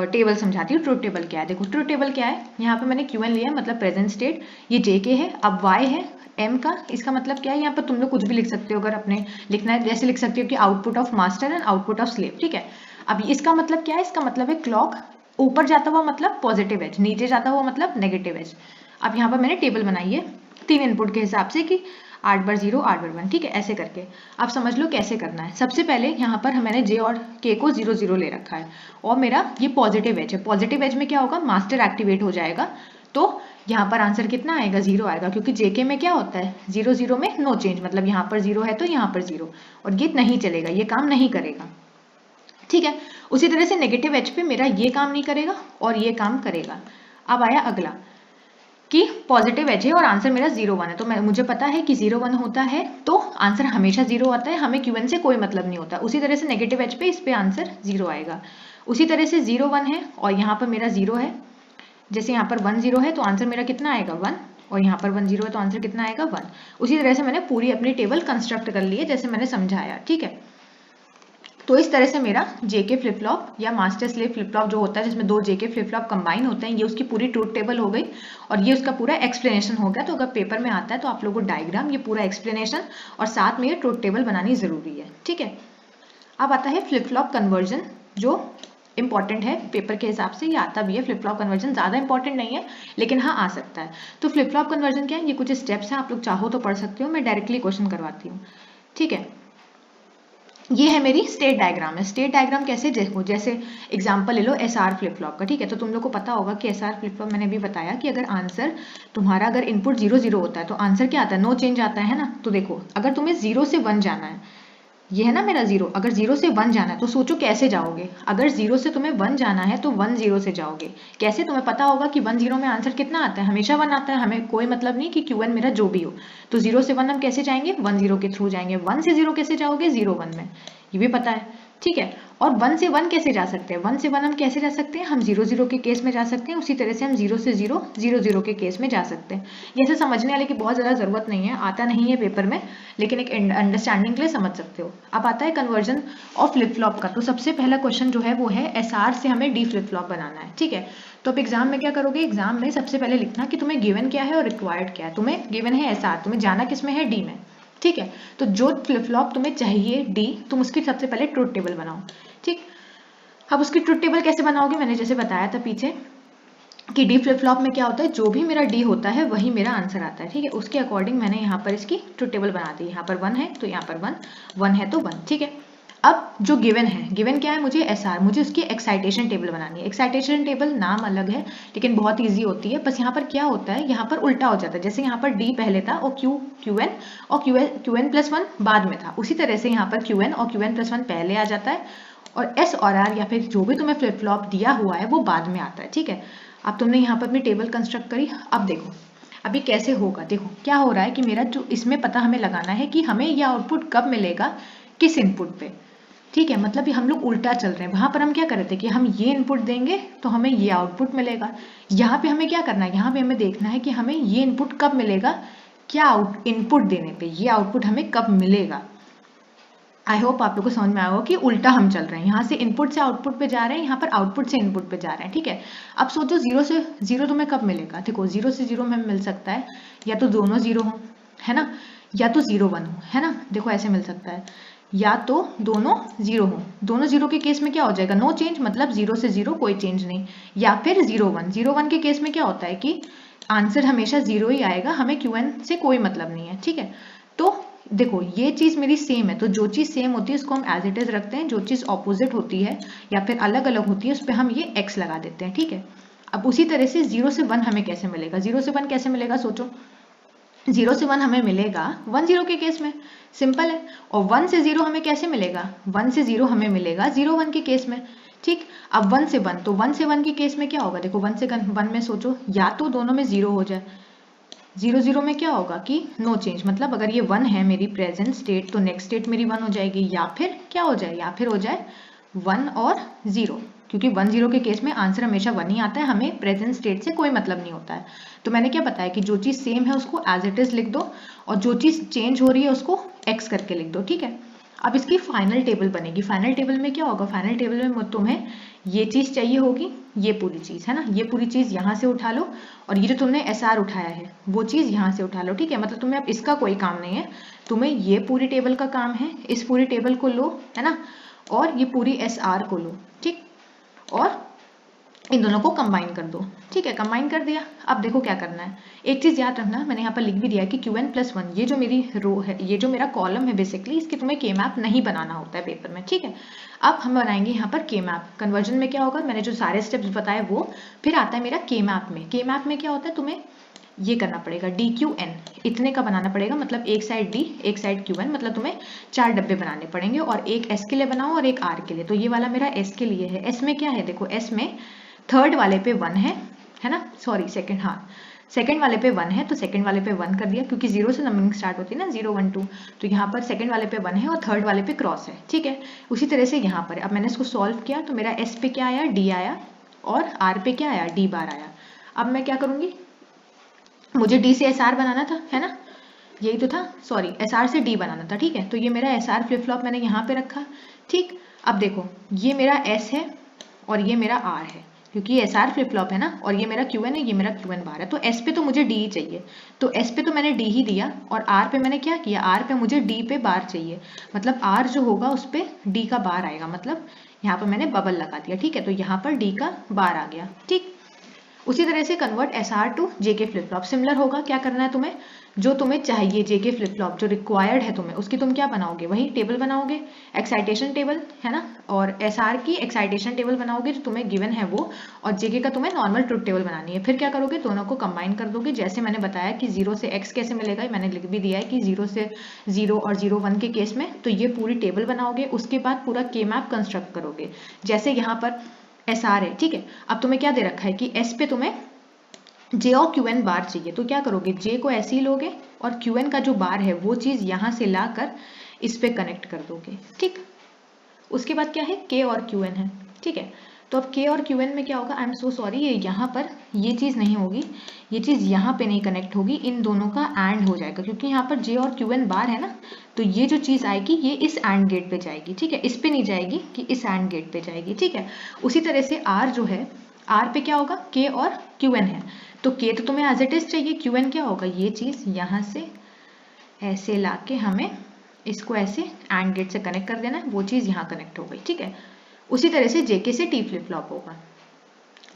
टेबल समझाती हूँ। ट्रुथ टेबल क्या है, देखो ट्रुथ टेबल क्या है, यहाँ पे मैंने Qn लिया है, मतलब प्रेजेंट स्टेट, ये JK है। अब Y है M का, इसका मतलब क्या है, यहाँ पर तुम लोग कुछ भी लिख सकते हो, अगर अपने लिखना है जैसे लिख सकते हो कि output of master and output of slave. ठीक है, अब इसका मतलब क्या है, इसका मतलब है क्लॉक ऊपर जाता हुआ मतलब पॉजिटिव एज, नीचे जाता हुआ मतलब नेगेटिव एज। अब यहाँ पर मैंने टेबल बनाई है 3 इनपुट के हिसाब से कि 8 बार 0 8 बार 1। ठीक है, ऐसे करके अब समझ लो कैसे करना है। सबसे पहले यहाँ पर मैंने J और K को 0 0 ले रखा है और मेरा ये पॉजिटिव एज है। पॉजिटिव एज में क्या होगा, मास्टर एक्टिवेट हो जाएगा, तो यहाँ पर आंसर कितना आएगा, 0 आएगा, क्योंकि JK में क्या होता है 0 0 में नो चेंज, मतलब यहाँ पर 0 है तो यहाँ पर 0, और ये नहीं चलेगा, ये काम नहीं करेगा। ठीक है, उसी तरह से नेगेटिव एज पे मेरा ये काम नहीं करेगा और ये काम करेगा। अब आया अगला कि पॉजिटिव एज है और आंसर मेरा 0 1 है, तो मुझे पता है कि 0 1 होता है तो आंसर हमेशा 0 आता है, हमें Qn से कोई मतलब नहीं होता। उसी तरह से नेगेटिव एज पे इस पे आंसर 0 आएगा। उसी तरह से 0 1 है और यहाँ पर मेरा 0 है, जैसे यहाँ पर 1 0 है तो आंसर मेरा कितना आएगा 1, और यहाँ पर 1 0 है तो आंसर कितना आएगा 1। उसी तरह से मैंने पूरी अपनी टेबल कंस्ट्रक्ट कर ली है जैसे मैंने समझाया। ठीक है, तो इस तरह से मेरा जेके फ्लिप फ्लॉप या मास्टर स्लेव फ्लिप फ्लॉप जो होता है जिसमें दो जेके फ्लिप फ्लॉप कंबाइन होते हैं, ये उसकी पूरी ट्रूथ टेबल हो गई और ये उसका पूरा एक्सप्लेनेशन हो गया। तो अगर पेपर में आता है तो आप लोगों को डायग्राम, ये पूरा एक्सप्लेनेशन और साथ में ये ट्रूथ टेबल बनानी जरूरी है। ठीक है, अब आता है फ्लिप फ्लॉप कन्वर्जन, जो इंपॉर्टेंट है पेपर के हिसाब से, ये आता भी है फ्लिप फ्लॉप कन्वर्जन, ज़्यादा इंपॉर्टेंट नहीं है लेकिन हाँ आ सकता है। तो फ्लिप फ्लॉप कन्वर्जन क्या है, ये कुछ स्टेप्स हैं, आप लोग चाहो तो पढ़ सकते हो, मैं डायरेक्टली क्वेश्चन करवाती हूँ, ठीक है। ये है मेरी स्टेट डायग्राम है। स्टेट डायग्राम कैसे, देखो जैसे एग्जांपल ले लो एसआर फ्लिप फ्लॉप का, ठीक है। तो तुम लोग को पता होगा कि एसआर फ्लिप फ्लॉप, मैंने भी बताया कि अगर आंसर तुम्हारा अगर इनपुट 0 0 होता है तो आंसर क्या आता है, नो चेंज आता है ना। तो देखो अगर तुम्हें 0 से 1 जाना है, ये है ना मेरा 0, अगर 0 से 1 जाना है तो सोचो कैसे जाओगे। अगर 0 से तुम्हें 1 जाना है तो 1 0 से जाओगे कैसे, तुम्हें पता होगा कि 1 0 में आंसर कितना आता है, हमेशा 1 आता है, हमें कोई मतलब नहीं कि Qn मेरा जो भी हो। तो 0 से 1 हम कैसे जाएंगे, 1 0 के थ्रू जाएंगे। 1 से 0 कैसे जाओगे, 0 1 में, ये भी पता है, ठीक है। और 1 से 1 कैसे जा सकते हैं, 1 से 1 हम कैसे जा सकते हैं, हम 0 0 के केस में जा सकते हैं, उसी तरह से हम 0 से 0 0 0 के केस में जा सकते हैं। ये ऐसे समझने वाले की बहुत ज़्यादा ज़रूरत नहीं है, आता नहीं है पेपर में, लेकिन एक अंडरस्टैंडिंग के लिए समझ सकते हो। अब आता है कन्वर्जन ऑफ फ्लिप फ्लॉप का। तो सबसे पहला क्वेश्चन जो है वो है एसआर से हमें डी फ्लिप फ्लॉप बनाना है, ठीक है। तो अब एग्जाम में क्या करोगे, एग्जाम में सबसे पहले लिखना कि तुम्हें गिवन क्या है और रिक्वायर्ड क्या है। तुम्हें गिवन है एसआर, तुम्हें जाना किस में है, डी में, ठीक है। तो जो फ्लिप फ्लॉप तुम्हें चाहिए डी, तुम उसकी सबसे पहले ट्रुथ टेबल बनाओ, ठीक। अब उसकी ट्रुथ टेबल कैसे बनाओगे, मैंने जैसे बताया था पीछे कि डी फ्लिप फ्लॉप में क्या होता है, जो भी मेरा डी होता है वही मेरा आंसर आता है, ठीक है। उसके अकॉर्डिंग मैंने यहाँ पर इसकी ट्रुथ टेबल बना दी। यहाँ पर 1 है तो यहाँ पर 1 है तो 1, ठीक है। अब जो गिवन है, गिवन क्या है, मुझे एसआर, मुझे उसकी एक्साइटेशन टेबल बनानी है। एक्साइटेशन टेबल नाम अलग है लेकिन बहुत ईजी होती है। बस यहाँ पर क्या होता है, यहाँ पर उल्टा हो जाता है, जैसे यहाँ पर डी पहले था और क्यूएन और क्यूएन प्लस 1 बाद में था, उसी तरह से यहाँ पर क्यूएन और क्यूएन प्लस 1 पहले आ जाता है और एस और आर या फिर जो भी तुम्हें फ्लिप फ्लॉप दिया हुआ है वो बाद में आता है, ठीक है। अब तुमने यहाँ पर अपनी टेबल कंस्ट्रक्ट करी। अब देखो अभी कैसे होगा, देखो क्या हो रहा है कि मेरा जो इसमें पता हमें लगाना है कि हमें यह आउटपुट कब मिलेगा, किस इनपुट पे, ठीक है। मतलब हम लोग उल्टा चल रहे हैं। वहां पर हम क्या कर रहे थे कि हम ये इनपुट देंगे तो हमें ये आउटपुट मिलेगा। यहाँ पे हमें क्या करना है, यहाँ पे हमें देखना है कि हमें ये इनपुट कब मिलेगा, क्या इनपुट देने पे ये आउटपुट हमें कब मिलेगा। आई होप आप लोग को समझ में आया होगा कि उल्टा हम चल रहे हैं, यहाँ से इनपुट से आउटपुट पे जा रहे हैं, यहाँ पर आउटपुट से इनपुट पे जा रहे हैं, ठीक है। अब सोचो 0 से 0 तुम्हें कब मिलेगा, देखो 0 से 0 में मिल सकता है या तो दोनों 0 हो, है ना, या तो 0 1 हो, है ना। देखो ऐसे मिल सकता है, या तो दोनों 0 हो। दोनों 0 के केस में क्या हो जाएगा, नो चेंज, मतलब 0 से 0 कोई चेंज नहीं। या फिर 0 1, 0 1 के केस में क्या होता है कि आंसर हमेशा 0 ही आएगा, हमें क्यूएन से कोई मतलब नहीं है, ठीक है। तो देखो ये चीज मेरी सेम है, तो जो चीज सेम होती है उसको हम एज इट इज रखते हैं, जो चीज ऑपोजिट होती है या फिर अलग अलग होती है उस पर हम ये x लगा देते हैं, ठीक है। अब उसी तरह से 0 से 1 हमें कैसे मिलेगा, 0 से 1 कैसे मिलेगा, सोचो 0 से 1 हमें मिलेगा 1 0 के केस में, सिंपल है। और 1 से 0 हमें कैसे मिलेगा, 1 से 0 हमें मिलेगा 0 1 के केस में, ठीक। अब 1 से 1, तो 1 से 1 के केस में क्या होगा, देखो 1 से 1 में सोचो या तो दोनों में 0 हो जाए, 0 0 में क्या होगा कि नो चेंज, मतलब अगर ये 1 है मेरी प्रेजेंट स्टेट तो नेक्स्ट स्टेट मेरी 1 हो जाएगी, या फिर क्या हो जाए, या फिर हो जाए 1 और 0, क्योंकि 1 0 के केस में आंसर हमेशा 1 ही आता है, हमें प्रेजेंट स्टेट से कोई मतलब नहीं होता है। तो मैंने क्या बताया कि जो चीज़ सेम है उसको एज इट इज लिख दो और जो चीज़ चेंज हो रही है उसको x करके लिख दो, ठीक है। अब इसकी फाइनल टेबल बनेगी। फाइनल टेबल में क्या होगा, फाइनल टेबल में तुम्हें ये चीज़ चाहिए होगी, ये पूरी चीज़ है ना, ये पूरी चीज़ यहाँ से उठा लो और ये जो तुमने SR उठाया है वो चीज़ यहाँ से उठा लो, ठीक है। मतलब तुम्हें अब इसका कोई काम नहीं है, तुम्हें ये पूरी टेबल का काम है, इस पूरी टेबल को लो, है ना, और ये पूरी SR को लो, ठीक, और इन दोनों को कंबाइन कर दो, ठीक है। कंबाइन कर दिया। अब देखो क्या करना है, एक चीज याद रखना, मैंने यहाँ पर लिख भी दिया है कि Qn प्लस 1, ये जो मेरी रो है, ये जो मेरा कॉलम है बेसिकली, इसके तुम्हें के मैप नहीं बनाना होता है पेपर में, ठीक है। अब हम बनाएंगे यहाँ पर के मैप। कन्वर्जन में क्या होगा, मैंने जो सारे स्टेप्स बताए वो, फिर आता है मेरा के मैप में। के मैप में क्या होता है, तुम्हें ये करना पड़ेगा DQN, इतने का बनाना पड़ेगा, मतलब एक साइड D एक साइड QN, मतलब तुम्हें 4 डब्बे बनाने पड़ेंगे और एक S के लिए बनाओ और एक R के लिए। तो ये वाला मेरा S के लिए है। S में क्या है, देखो S में थर्ड वाले पे 1 है ना, सॉरी सेकंड, हाँ सेकंड वाले पे 1 है तो सेकंड वाले पे 1 कर दिया, क्योंकि 0 से नंबरिंग स्टार्ट होती है ना, 0 1 2, तो यहाँ पर सेकंड वाले पे 1 है और थर्ड वाले पे क्रॉस है, ठीक है। उसी तरह से यहाँ पर अब मैंने इसको सॉल्व किया तो मेरा S पे क्या आया, D आया, और R पे क्या आया, D बार आया। अब मैं क्या करूँगी, मुझे D से SR बनाना था, है ना, यही तो था, सॉरी SR से D बनाना था, ठीक है। तो ये मेरा SR फ्लिप फ्लॉप मैंने यहाँ पे रखा, ठीक। अब देखो ये मेरा S है और ये मेरा R है, क्योंकि ये SR फ्लिप फ्लॉप है ना, और ये मेरा QN है, ये मेरा QN बार है, तो S पे तो मुझे D ही चाहिए, तो S पे तो मैंने D ही दिया, और R पे मैंने क्या किया, R पे मुझे D पे बार चाहिए, मतलब R जो होगा उस पे D का बार आएगा, मतलब यहाँ पर मैंने बबल लगा दिया, ठीक है। तो यहाँ पर डी का बार आ गया, ठीक। उसी तरह से convert SR to JK flip flop, similar होगा। क्या करना है तुम्हें, जो तुम्हें चाहिए जेके फ्लिप फ्लॉप जो रिक्वायर्ड है तुम्हें, उसकी तुम क्या बनाओगे, वही टेबल बनाओगे, एक्साइटेशन टेबल है ना, और एसआर की एक्साइटेशन टेबल बनाओगे जो तुम्हें गिवन है वो, और जेके का तुम्हें नॉर्मल ट्रुथ टेबल बनानी है। फिर क्या करोगे, दोनों को कंबाइन कर दोगे। जैसे मैंने बताया कि 0 से x कैसे मिलेगा, मैंने लिख भी दिया है कि 0 से 0 और 0 1 के केस में, तो ये पूरी टेबल बनाओगे। उसके बाद पूरा के मैप कंस्ट्रक्ट करोगे। जैसे यहाँ पर एस आर है, ठीक है। अब तुम्हें क्या दे रखा है कि एस पे तुम्हें जे और क्यू एन बार चाहिए, तो क्या करोगे, जे को ऐसे ही लोगे और क्यू एन का जो बार है वो चीज यहां से लाकर इस पे कनेक्ट कर दोगे, ठीक। उसके बाद क्या है, के और क्यू एन है, ठीक है। तो अब के और क्यू एन में क्या होगा, आई एम सो सॉरी, ये यहाँ पर ये चीज नहीं होगी, ये चीज यहाँ पे नहीं कनेक्ट होगी, इन दोनों का एंड हो जाएगा, क्योंकि यहाँ पर जे और क्यू एन बार है ना। तो ये जो चीज आएगी ये इस एंड गेट पे जाएगी, ठीक है, इस पे नहीं जाएगी कि इस एंड गेट पे जाएगी, ठीक है। उसी तरह से आर जो है, आर पे क्या होगा, के और क्यू एन है, तो के तो तुम्हें एज इट इज चाहिए, क्यू एन क्या होगा, ये चीज यहाँ से ऐसे लाके हमें इसको ऐसे एंड गेट से कनेक्ट कर देना है, वो चीज यहाँ कनेक्ट हो गई, ठीक है। उसी तरह से जेके से टी फ्लिप फ्लॉप होगा,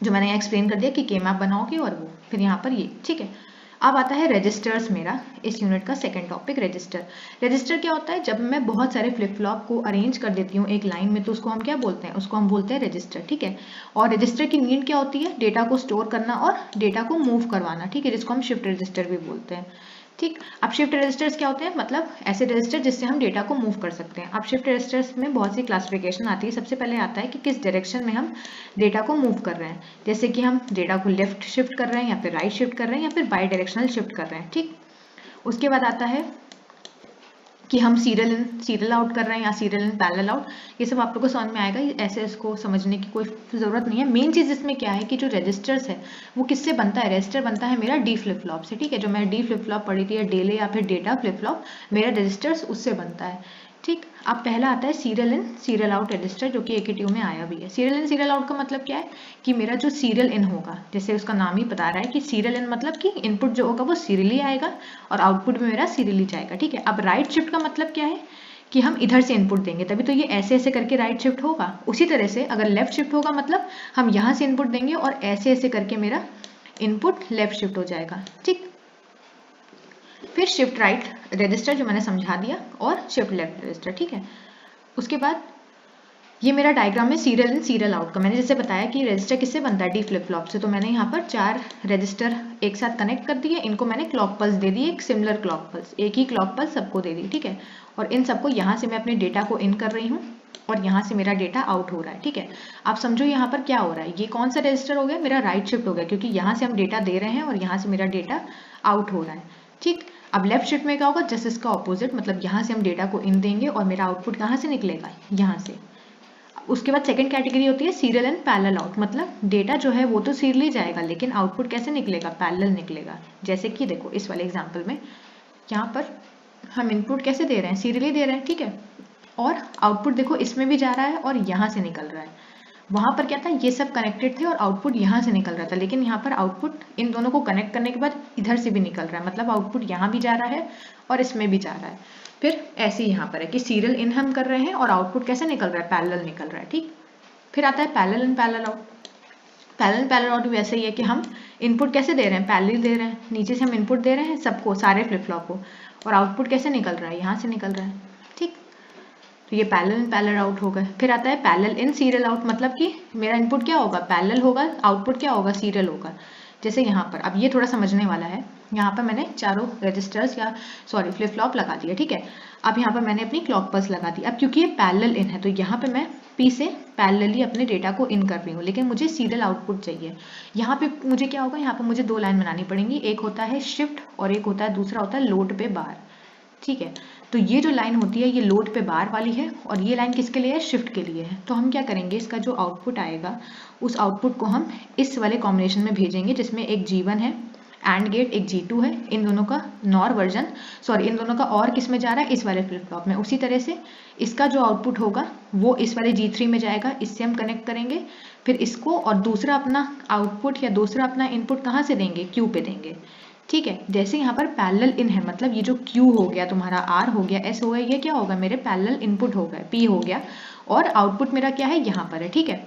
जो मैंने एक्सप्लेन कर दिया कि के मैप बनाओगे और वो फिर यहाँ पर ये, ठीक है। अब आता है रजिस्टर्स, मेरा इस यूनिट का सेकंड टॉपिक रजिस्टर। रजिस्टर क्या होता है, जब मैं बहुत सारे फ्लिप फ्लॉप को अरेंज कर देती हूँ एक लाइन में, तो उसको हम क्या बोलते हैं, उसको हम बोलते हैं रजिस्टर, ठीक है। और रजिस्टर की नीड क्या होती है, डेटा को स्टोर करना और डेटा को मूव करवाना, ठीक है, जिसको हम शिफ्ट रजिस्टर भी बोलते हैं, ठीक। अब शिफ्ट रजिस्टर्स क्या होते हैं, मतलब ऐसे रजिस्टर जिससे हम डेटा को मूव कर सकते हैं। अब शिफ्ट रजिस्टर्स में बहुत सी क्लासिफिकेशन आती है। सबसे पहले आता है कि किस डायरेक्शन में हम डेटा को मूव कर रहे हैं, जैसे कि हम डेटा को लेफ्ट शिफ्ट कर रहे हैं या फिर राइट शिफ्ट कर रहे हैं या फिर बाई डायरेक्शनल शिफ्ट कर रहे हैं, ठीक। उसके बाद आता है कि हम सीरियल इन सीरियल आउट कर रहे हैं या सीरियल इन पैरेलल आउट, ये सब आप लोग को समझ में आएगा, ऐसे इसको समझने की कोई ज़रूरत नहीं है। मेन चीज़ इसमें क्या है कि जो रजिस्टर्स है वो किससे बनता है, रजिस्टर बनता है मेरा डी फ्लिप फ्लॉप से, ठीक है। जो मैं डी फ्लिप फ्लॉप पढ़ी थी, या डेले या फिर डेटा फ्लिप फ्लॉप, मेरा रजिस्टर्स उससे बनता है, ठीक। अब पहला आता है serial in serial out register, जो कि AKTU में आया भी है। सीरियल इन सीरियल आउट का मतलब क्या है कि मेरा जो सीरियल इन होगा, जैसे उसका नाम ही बता रहा है कि सीरियल इन मतलब कि इनपुट जो होगा वो सीरियली आएगा और आउटपुट भी मेरा सीरियली जाएगा, ठीक है। अब राइट शिफ्ट का मतलब क्या है कि हम इधर से इनपुट देंगे, तभी तो ये ऐसे ऐसे करके राइट शिफ्ट होगा। उसी तरह से अगर लेफ्ट शिफ्ट होगा मतलब हम यहाँ से इनपुट देंगे और ऐसे ऐसे करके मेरा इनपुट लेफ्ट शिफ्ट हो जाएगा, ठीक। फिर शिफ्ट राइट रजिस्टर जो मैंने समझा दिया, और शिफ्ट लेफ्ट रजिस्टर, ठीक है। उसके बाद ये मेरा डायग्राम है सीरियल इन सीरियल आउट का। मैंने जैसे बताया कि रजिस्टर किससे बनता है, डी फ्लिप फ्लॉप से, तो मैंने यहाँ पर 4 रजिस्टर एक साथ कनेक्ट कर दिए, इनको मैंने क्लॉक पल्स दे दी, एक सिमिलर क्लॉक पल्स, एक ही क्लॉक पल्स सबको दे दी, ठीक है। और इन सबको यहाँ से मैं अपने डेटा को इन कर रही हूँ और यहाँ से मेरा डेटा आउट हो रहा है, ठीक है। आप समझो यहाँ पर क्या हो रहा है, ये कौन सा रजिस्टर हो गया, मेरा राइट शिफ्ट हो गया, क्योंकि यहाँ से हम डेटा दे रहे हैं और यहाँ से मेरा डेटा आउट हो रहा है, ठीक। अब लेफ्ट शिफ्ट में क्या होगा, जस्ट इसका ऑपोजिट, मतलब यहाँ से हम डेटा को इन देंगे और मेरा आउटपुट कहाँ से निकलेगा, यहाँ से। उसके बाद सेकंड कैटेगरी होती है सीरियल एंड पैरेलल आउट, मतलब डेटा जो है वो तो सीरियली जाएगा लेकिन आउटपुट कैसे निकलेगा, पैरेलल निकलेगा। जैसे कि देखो इस वाले एग्जांपल में यहाँ पर हम इनपुट कैसे दे रहे हैं, सीरियली दे रहे हैं, ठीक है। और आउटपुट देखो इसमें भी जा रहा है और यहाँ से निकल रहा है। वहां पर क्या था, ये सब कनेक्टेड थे और आउटपुट यहाँ से निकल रहा था, लेकिन यहाँ पर आउटपुट इन दोनों को कनेक्ट करने के बाद इधर से भी निकल रहा है, मतलब आउटपुट यहाँ भी जा रहा है और इसमें भी जा रहा है। फिर ऐसे ही यहाँ पर है कि सीरियल इन हम कर रहे हैं और आउटपुट कैसे निकल रहा है, पैरेलल निकल रहा है, ठीक। फिर आता है parallel in parallel out. Parallel parallel out भी वैसे ही है कि हम इनपुट कैसे दे रहे हैं, पैरेलल दे रहे हैं, नीचे से हम इनपुट दे रहे हैं सबको, सारे फ्लिप फ्लॉप को, और आउटपुट कैसे निकल रहा है, यहाँ से निकल रहा है, ठीक। तो ये पैरेलल इन पैरेलल आउट हो गए। फिर आता है पैरेलल इन सीरियल आउट, मतलब कि मेरा इनपुट क्या होगा, पैरेलल होगा, आउटपुट क्या होगा, सीरियल होगा। जैसे यहाँ पर, अब ये थोड़ा समझने वाला है, यहाँ पर मैंने चारों रजिस्टर्स या सॉरी फ्लिप फ्लॉप लगा दिया, ठीक है। अब यहाँ पर मैंने अपनी क्लॉक पल्स लगा दी। अब क्योंकि ये पैरेलल इन है तो यहाँ पे मैं P से पैरेलली अपने डेटा को इन कर रही हूँ, लेकिन मुझे सीरियल आउटपुट चाहिए। यहाँ पे मुझे क्या होगा, यहाँ पर मुझे 2 लाइन बनानी पड़ेंगी, एक होता है शिफ्ट और एक होता है दूसरा होता है लोड पे बार, ठीक है। तो ये जो लाइन होती है ये लोड पे बार वाली है और ये लाइन किसके लिए है, शिफ्ट के लिए है। तो हम क्या करेंगे, इसका जो आउटपुट आएगा उस आउटपुट को हम इस वाले कॉम्बिनेशन में भेजेंगे, जिसमें एक G1 है एंड गेट, एक G2 है, इन दोनों का नॉर वर्जन, सॉरी इन दोनों का और किस में जा रहा है, इस वाले फ्लिप फ्लॉप में। उसी तरह से इसका जो आउटपुट होगा वो इस वाले G3 में जाएगा, इससे हम कनेक्ट करेंगे, फिर इसको और दूसरा अपना आउटपुट या दूसरा अपना इनपुट कहाँ से देंगे, Q पे देंगे, ठीक है। जैसे यहाँ पर पैरेलल इन है, मतलब ये जो Q हो गया तुम्हारा, R हो गया, S हो गया, ये क्या होगा, मेरे पैरेलल इनपुट हो गए, P हो गया, और आउटपुट मेरा क्या है, यहाँ पर है, ठीक है।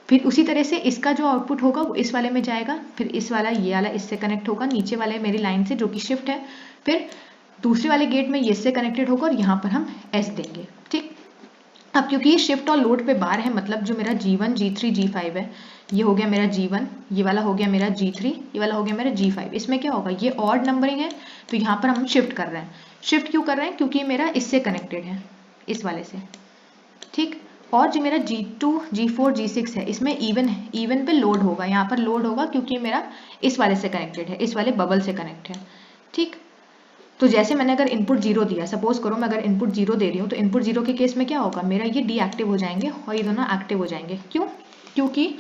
फिर उसी तरह से इसका जो आउटपुट होगा वो इस वाले में जाएगा, फिर इस वाला ये वाला इससे कनेक्ट होगा नीचे वाले मेरी लाइन से जो कि शिफ्ट है, फिर दूसरे वाले गेट में ये इससे कनेक्टेड होगा और यहाँ पर हम एस देंगे, ठीक। अब क्योंकि ये शिफ्ट और लोड पे बार है, मतलब जो मेरा G1 G3 G5 है, ये हो गया मेरा G1, ये वाला हो गया मेरा G3, ये वाला हो गया मेरा G5। इसमें क्या होगा, ये ऑड नंबरिंग है तो यहाँ पर हम शिफ्ट कर रहे हैं। शिफ्ट क्यों कर रहे हैं, क्योंकि मेरा इससे कनेक्टेड है, इस वाले से, ठीक। और जो मेरा G2 G4 G6 है, इसमें इवन है, इवन पे लोड होगा, यहाँ पर लोड होगा क्योंकि मेरा इस वाले से कनेक्टेड है, इस वाले बबल से कनेक्ट है, ठीक। तो जैसे मैंने अगर इनपुट 0 दिया, सपोज करो मैं अगर इनपुट 0 दे रही हूँ, तो इनपुट 0 के केस में क्या होगा, मेरा ये डीएक्टिव हो जाएंगे और ये दोनों एक्टिव हो जाएंगे। क्यों, क्योंकि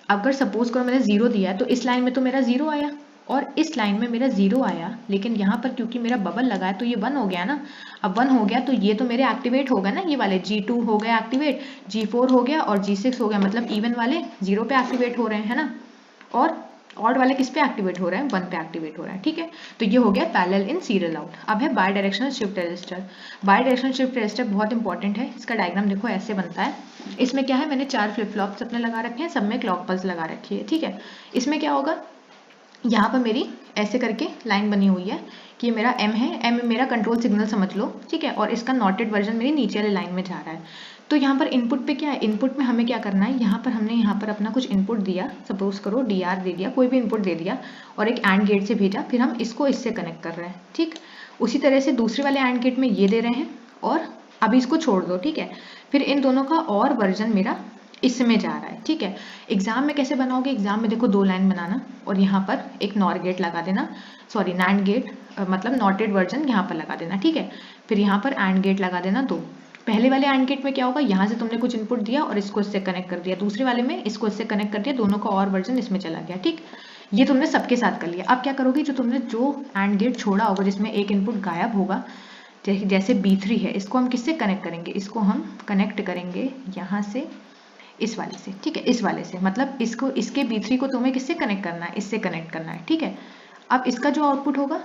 अगर सपोज करो मैंने 0 दिया तो इस लाइन में तो मेरा 0 आया और इस लाइन में मेरा 0 आया, लेकिन यहाँ पर क्योंकि मेरा बबल लगा है तो ये 1 हो गया ना। अब 1 हो गया तो ये तो मेरे एक्टिवेट होगा ना, ये वाले G2 हो गया एक्टिवेट, G4 हो गया और G6 हो गया, मतलब इवन वाले 0 पे एक्टिवेट हो रहे हैं, है ना। और ऑड वाले किस पे एक्टिवेट हो रहे हैं, 1 पे एक्टिवेट हो रहा है, ठीक है। तो ये हो गया पैरेलल इन सीरियल आउट। अब है bidirectional shift register. Bidirectional shift register बहुत इंपॉर्टेंट है। इसका डायग्राम देखो ऐसे बनता है। इसमें क्या है, मैंने 4 फ्लिप फ्लॉप्स अपने लगा रखे हैं, सब में क्लॉक पल्स लगा रखी है, ठीक है। इसमें क्या होगा, यहाँ पर मेरी ऐसे करके लाइन बनी हुई है कि ये मेरा M है, M मेरा कंट्रोल सिग्नल समझ लो, ठीक है। और इसका नॉटेड वर्जन मेरी नीचे वाली लाइन में जा रहा है। तो यहाँ पर इनपुट पे क्या है, इनपुट में हमें क्या करना है, यहाँ पर हमने यहाँ पर अपना कुछ इनपुट दिया, सपोज करो DR दे दिया, कोई भी इनपुट दे दिया और एक एंड गेट से भेजा, फिर हम इसको इससे कनेक्ट कर रहे हैं, ठीक। उसी तरह से दूसरे वाले एंड गेट में ये दे रहे हैं और अभी इसको छोड़ दो, ठीक है। फिर इन दोनों का और वर्जन मेरा इसमें जा रहा है, ठीक है। एग्जाम में कैसे बनाओगे, एग्जाम में देखो 2 लाइन बनाना और यहाँ पर एक नॉर गेट लगा देना, सॉरी नैंड गेट, मतलब नॉटेड वर्जन यहाँ पर लगा देना, ठीक है। फिर यहाँ पर एंड गेट लगा देना 2। पहले वाले एंड गेट में क्या होगा, यहाँ से तुमने कुछ इनपुट दिया और इसको इससे कनेक्ट कर दिया, दूसरे वाले में इसको इससे कनेक्ट कर दिया, दोनों का और वर्जन इसमें चला गया, ठीक। ये तुमने सबके साथ कर लिया। अब क्या करोगे, जो तुमने जो एंड गेट छोड़ा होगा जिसमें एक इनपुट गायब होगा, जैसे B3 है, इसको हम किससे कनेक्ट करेंगे, इसको हम कनेक्ट करेंगे यहाँ से इस वाले से, ठीक है, इस वाले से, मतलब इसको, इसके B3 को तुम्हें किससे कनेक्ट करना है, इससे कनेक्ट करना है, ठीक है। अब इसका जो आउटपुट होगा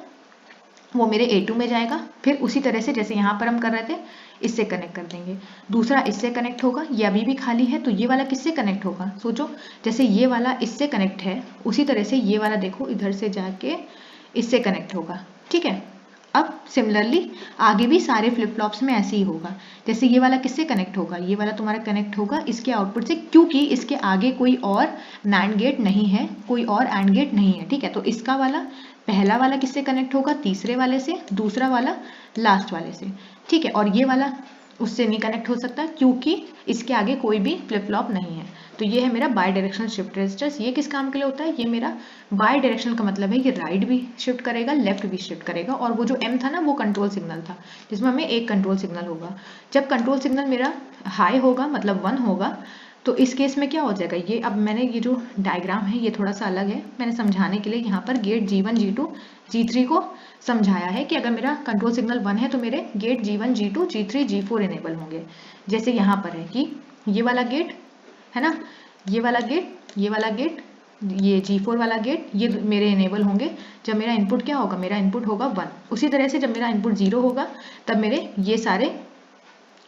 वो मेरे A2 में जाएगा, फिर उसी तरह से जैसे यहाँ पर हम कर रहे थे इससे कनेक्ट कर देंगे, दूसरा इससे कनेक्ट होगा, ये अभी भी खाली है तो ये वाला किससे कनेक्ट होगा, सोचो, जैसे ये वाला इससे कनेक्ट है उसी तरह से ये वाला देखो इधर से जाके इससे कनेक्ट होगा, ठीक है। अब सिमिलरली आगे भी सारे फ्लिप फ्लॉप्स में ऐसे ही होगा, जैसे ये वाला किससे कनेक्ट होगा, ये वाला तुम्हारा कनेक्ट होगा इसके आउटपुट से, क्योंकि इसके आगे कोई और नैंड गेट नहीं है, कोई और एंड गेट नहीं है, ठीक है। तो इसका वाला पहला वाला किससे कनेक्ट होगा, तीसरे वाले से, दूसरा वाला लास्ट वाले से, ठीक है। और ये वाला उससे नहीं कनेक्ट हो सकता क्योंकि इसके आगे कोई भी फ्लिप फ्लॉप नहीं है। तो ये है मेरा बाय डायरेक्शनल शिफ्ट रजिस्टर्स। ये किस काम के लिए होता है, ये मेरा बाय डायरेक्शनल का मतलब है ये राइट भी शिफ्ट करेगा, लेफ्ट भी शिफ्ट करेगा। और वो जो M था ना वो कंट्रोल सिग्नल था जिसमें हमें एक कंट्रोल सिग्नल होगा। जब कंट्रोल सिग्नल मेरा हाई होगा मतलब 1 होगा तो इस केस में क्या हो जाएगा, ये अब मैंने ये जो डायग्राम है ये थोड़ा सा अलग है, मैंने समझाने के लिए यहाँ पर गेट G1 G2 G3 को समझाया है कि अगर मेरा कंट्रोल सिग्नल 1 है तो मेरे gate G1 G2 G3 G4 enable होंगे। जैसे यहाँ पर है कि ये वाला गेट है ना, ये वाला गेट, ये वाला गेट, ये G4 वाला गेट, ये मेरे इनेबल होंगे जब मेरा इनपुट क्या होगा, मेरा इनपुट होगा 1। उसी तरह से जब मेरा इनपुट 0 होगा तब मेरे ये सारे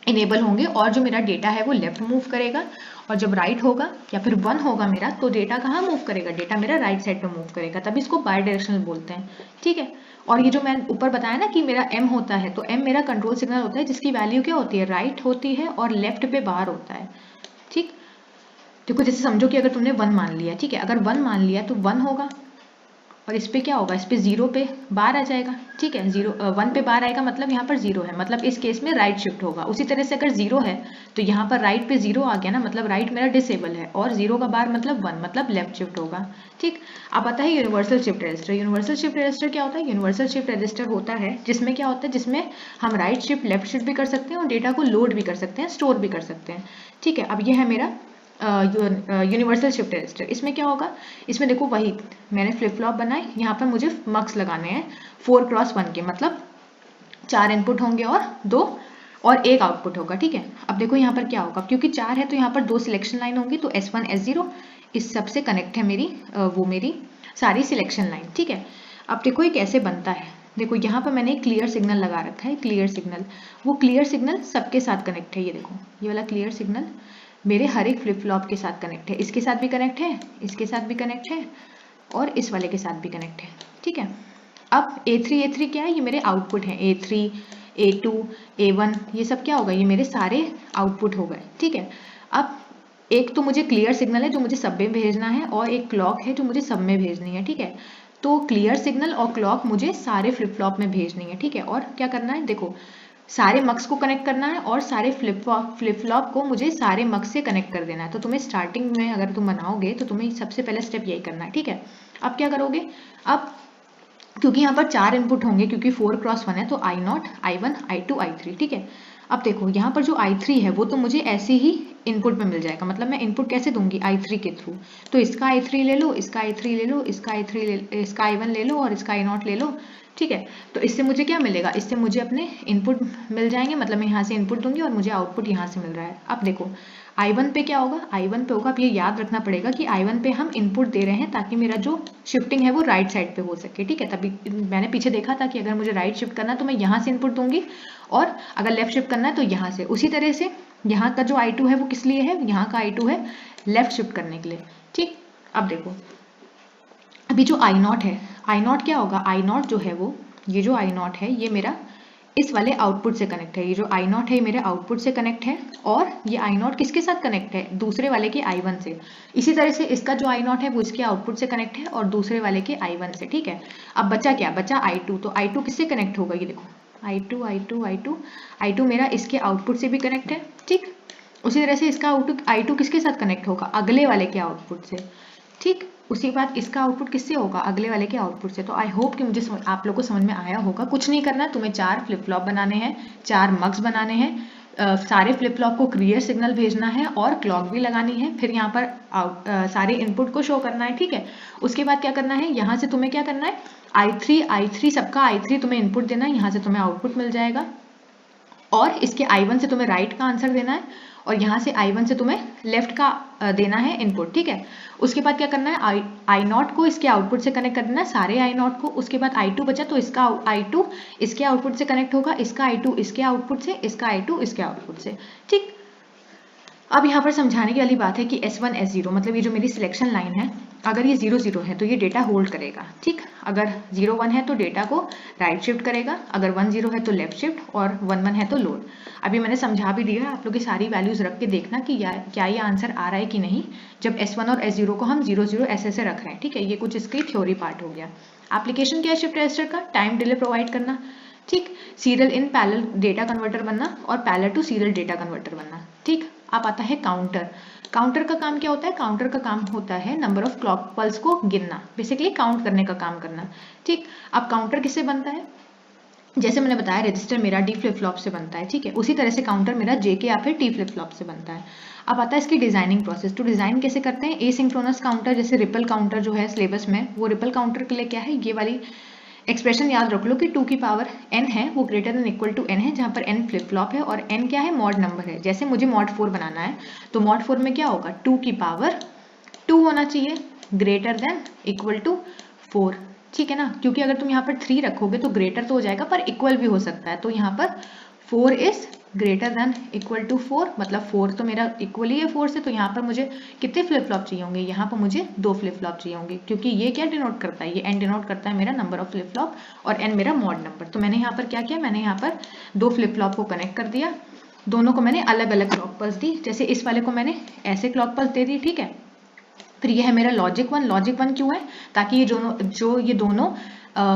इनेबल होंगे और जो मेरा डेटा है वो लेफ्ट मूव करेगा, और जब राइट होगा या फिर 1 होगा मेरा तो डेटा कहाँ मूव करेगा, डेटा मेरा राइट साइड पे मूव करेगा, तभी इसको बाय डायरेक्शनल बोलते हैं, ठीक है। और ये जो मैंने ऊपर बताया ना कि मेरा M होता है, तो M मेरा कंट्रोल सिग्नल होता है जिसकी वैल्यू क्या होती है, राइट होती है और लेफ्ट पे बार होता है, ठीक। देखो जैसे समझो कि अगर तुमने 1 मान लिया, ठीक है, अगर 1 मान लिया तो 1 होगा और इस पे क्या होगा, इस पे 0 पे बार आ जाएगा, ठीक है। 1 पे बार आएगा मतलब यहाँ पर 0 है, मतलब इस केस में राइट शिफ्ट होगा। उसी तरह से अगर 0 है तो यहाँ पर राइट पे 0 आ गया ना, मतलब राइट मेरा डिसेबल है, और 0 का बार मतलब 1, मतलब लेफ्ट शिफ्ट होगा, ठीक। अब आता है universal shift register. Universal shift register क्या होता है, यूनिवर्सल शिफ्ट रजिस्टर होता है जिसमें क्या होता है, जिसमें हम राइट शिफ्ट लेफ्ट शिफ्ट भी कर सकते हैं और डेटा को लोड भी कर सकते हैं, स्टोर भी कर सकते हैं, ठीक है। अब ये है मेरा यूनिवर्सल शिफ्ट रजिस्टर। इसमें क्या होगा, इसमें देखो वही मैंने फ्लिप फ्लॉप बनाए, यहाँ पर मुझे मक्स लगाने हैं 4x1 के, मतलब 4 इनपुट होंगे और 2 और 1 आउटपुट होगा, ठीक है। अब देखो यहाँ पर क्या होगा, क्योंकि 4 है तो यहाँ पर 2 सिलेक्शन लाइन होंगी, तो S1 S0 इस सब से कनेक्ट है मेरी वो मेरी सारी सिलेक्शन लाइन, ठीक है। अब देखो ये कैसे बनता है, देखो यहाँ पर मैंने क्लियर सिग्नल लगा रखा है, क्लियर सिग्नल। वो क्लियर सिग्नल सबके साथ कनेक्ट है। ये देखो, ये वाला क्लियर सिग्नल मेरे हर एक फ्लिप फ्लॉप के साथ कनेक्ट है। इसके साथ भी कनेक्ट है, इसके साथ भी कनेक्ट है, और इस वाले के साथ भी कनेक्ट है। ठीक है, अब A3 क्या है? ये मेरे आउटपुट हैं। A3, A2, A1 ये सब क्या होगा? ये मेरे सारे आउटपुट हो गए। ठीक है, अब एक तो मुझे क्लियर सिग्नल है जो मुझे सब में भेजना है, और एक क्लॉक है जो मुझे सब में भेजनी है। ठीक है, तो क्लियर सिग्नल और क्लॉक मुझे सारे फ्लिप फ्लॉप में भेजनी है। ठीक है, और क्या करना है? देखो, सारे मक्स को कनेक्ट करना है और सारे फ्लिप फ्लॉप को मुझे सारे मक्स से कनेक्ट कर देना है। तो तुम्हें स्टार्टिंग में अगर तुम बनाओगे तो तुम्हें सबसे पहले स्टेप यही करना है। ठीक है, अब क्या करोगे? अब क्योंकि यहाँ पर 4 इनपुट होंगे, क्योंकि 4x1 है, तो I0, I1, I2, I3। ठीक है, अब देखो यहाँ पर जो I3 है वो तो मुझे ऐसे ही इनपुट में मिल जाएगा। मतलब मैं इनपुट कैसे दूंगी? I3 के थ्रू। तो इसका I3 ले लो, इसका I3 ले लो, इसका इसका I1 ले लो और इसका I0 ले लो। ठीक है, तो इससे मुझे क्या मिलेगा? इससे मुझे अपने इनपुट मिल जाएंगे। मतलब मैं यहाँ से इनपुट दूंगी और मुझे आउटपुट यहाँ से मिल रहा है। अब देखो I1 पे क्या होगा? I1 पे होगा, अब ये याद रखना पड़ेगा कि I1 पे हम इनपुट दे रहे हैं ताकि मेरा जो शिफ्टिंग है वो राइट साइड पे हो सके। ठीक है, तभी मैंने पीछे देखा था कि अगर मुझे राइट शिफ्ट करना है तो मैं यहाँ से इनपुट दूंगी, और अगर लेफ्ट शिफ्ट करना है तो यहाँ से। उसी तरह से यहाँ का जो I2 है वो किस लिए है? यहाँ का I2 है लेफ्ट शिफ्ट करने के लिए। ठीक, अब देखो अभी जो I0 है, I0 क्या होगा? I0 जो है वो, ये जो I0 है ये मेरा इस वाले आउटपुट से कनेक्ट है। ये जो I0 है मेरे आउटपुट से कनेक्ट है, और ये I0 किसके साथ कनेक्ट है? दूसरे वाले के I1 से। इसी तरह से इसका जो I0 है वो इसके आउटपुट से कनेक्ट है और दूसरे वाले के I1 से। ठीक है, अब बचा क्या? बचा I2। तो I2 किससे कनेक्ट होगा? ये देखो I2, I2, I2, I2 मेरा इसके आउटपुट से भी कनेक्ट है। ठीक, उसी तरह से इसका आउटपुट I2 किसके साथ कनेक्ट होगा? अगले वाले के आउटपुट से। ठीक, उसी बात इसका आउटपुट किससे होगा? अगले वाले के आउटपुट से। तो आई होप कि मुझे आप लोग को समझ में आया होगा। कुछ नहीं करना, तुम्हें 4 फ्लिप फ्लॉप बनाने हैं, 4 मग्स बनाने हैं, सारे फ्लिप फ्लॉप को क्लियर सिग्नल भेजना है और क्लॉक भी लगानी है। फिर यहाँ पर सारे इनपुट को शो करना है। ठीक है, उसके बाद क्या करना है? यहाँ से तुम्हें क्या करना है? I3 सबका I3 तुम्हें इनपुट देना है, यहाँ से तुम्हें आउटपुट मिल जाएगा, और इसके I1 से तुम्हें राइट का आंसर देना है, और यहाँ से I1 से तुम्हें लेफ्ट का देना है इनपुट। ठीक है, उसके बाद क्या करना है? I0 को इसके आउटपुट से कनेक्ट कर देना है, सारे I0 को। उसके बाद I2 बचा, तो इसका I2 इसके आउटपुट से कनेक्ट होगा, इसका I2 इसके आउटपुट से, इसका I2 इसके आउटपुट से। ठीक, अब यहाँ पर समझाने की वाली बात है कि S1 S0 मतलब ये जो मेरी सिलेक्शन लाइन है, अगर ये 0 0 है तो ये डेटा होल्ड करेगा। ठीक, अगर 0 1 है तो डेटा को राइट शिफ्ट करेगा, अगर 1 0 है तो लेफ्ट शिफ्ट, और 1 1 है तो लोड। अभी मैंने समझा भी दिया है, आप लोग की सारी वैल्यूज रख के देखना कि क्या ये आंसर आ रहा है कि नहीं, जब S1 और S0 को हम 0 0 ऐसे रख रहे हैं। ठीक है, ये कुछ इसकी थ्योरी पार्ट हो गया। एप्लीकेशन क्या है शिफ्ट रजिस्टर का? टाइम डिले प्रोवाइड करना। ठीक, serial in parallel data converter बनना और parallel to serial data converter बनना। ठीक, अब आता है काउंटर। काउंटर का काम क्या होता है? काउंटर का काम होता है नंबर ऑफ क्लॉक पल्स को गिनना, बेसिकली काउंट करने का काम करना। ठीक, अब काउंटर किससे बनता है? जैसे मैंने बताया रजिस्टर मेरा डी फ्लिप फ्लॉप से बनता है। ठीक है, उसी तरह से काउंटर मेरा जे के या फिर टी फ्लिप फ्लॉप से बनता है। अब आता है इसकी डिजाइनिंग प्रोसेस। तो डिजाइन कैसे करते हैं? एसिंक्रोनस काउंटर, जैसे रिपल काउंटर जो है सिलेबस में, वो रिपल काउंटर के लिए क्या है? ये वाली एक्सप्रेशन याद रख लो कि 2 की पावर n है वो greater than equal to n है, जहाँ पर n फ्लिप फ्लॉप है और n क्या है? मॉड नंबर है। जैसे मुझे मॉड 4 बनाना है तो मॉड 4 में क्या होगा? 2 की पावर 2 होना चाहिए, ग्रेटर देन इक्वल टू 4। ठीक है ना, क्योंकि अगर तुम यहाँ पर 3 रखोगे तो ग्रेटर तो हो जाएगा पर इक्वल भी हो सकता है। तो यहाँ पर 4 is greater than equal to 4, मतलब 4 तो मेरा इक्वल ही है 4 से। तो यहाँ पर मुझे कितने फ्लिप फ्लॉप चाहिए होंगे? यहाँ पर मुझे 2 फ्लिप फ्लॉप चाहिए होंगे, क्योंकि ये क्या डिनोट करता है? ये n डिनोट करता है मेरा नंबर ऑफ फ्लिप फ्लॉप और n मेरा मॉड नंबर। तो मैंने यहाँ पर क्या किया? मैंने यहाँ पर 2 फ्लिप फ्लॉप को कनेक्ट कर दिया, दोनों को मैंने अलग अलग क्लॉक पल्स दी। जैसे इस वाले को मैंने ऐसे क्लॉक पल्स दे दी। ठीक है, फिर ये है मेरा लॉजिक 1। लॉजिक 1 क्यों है? ताकि ये दोनों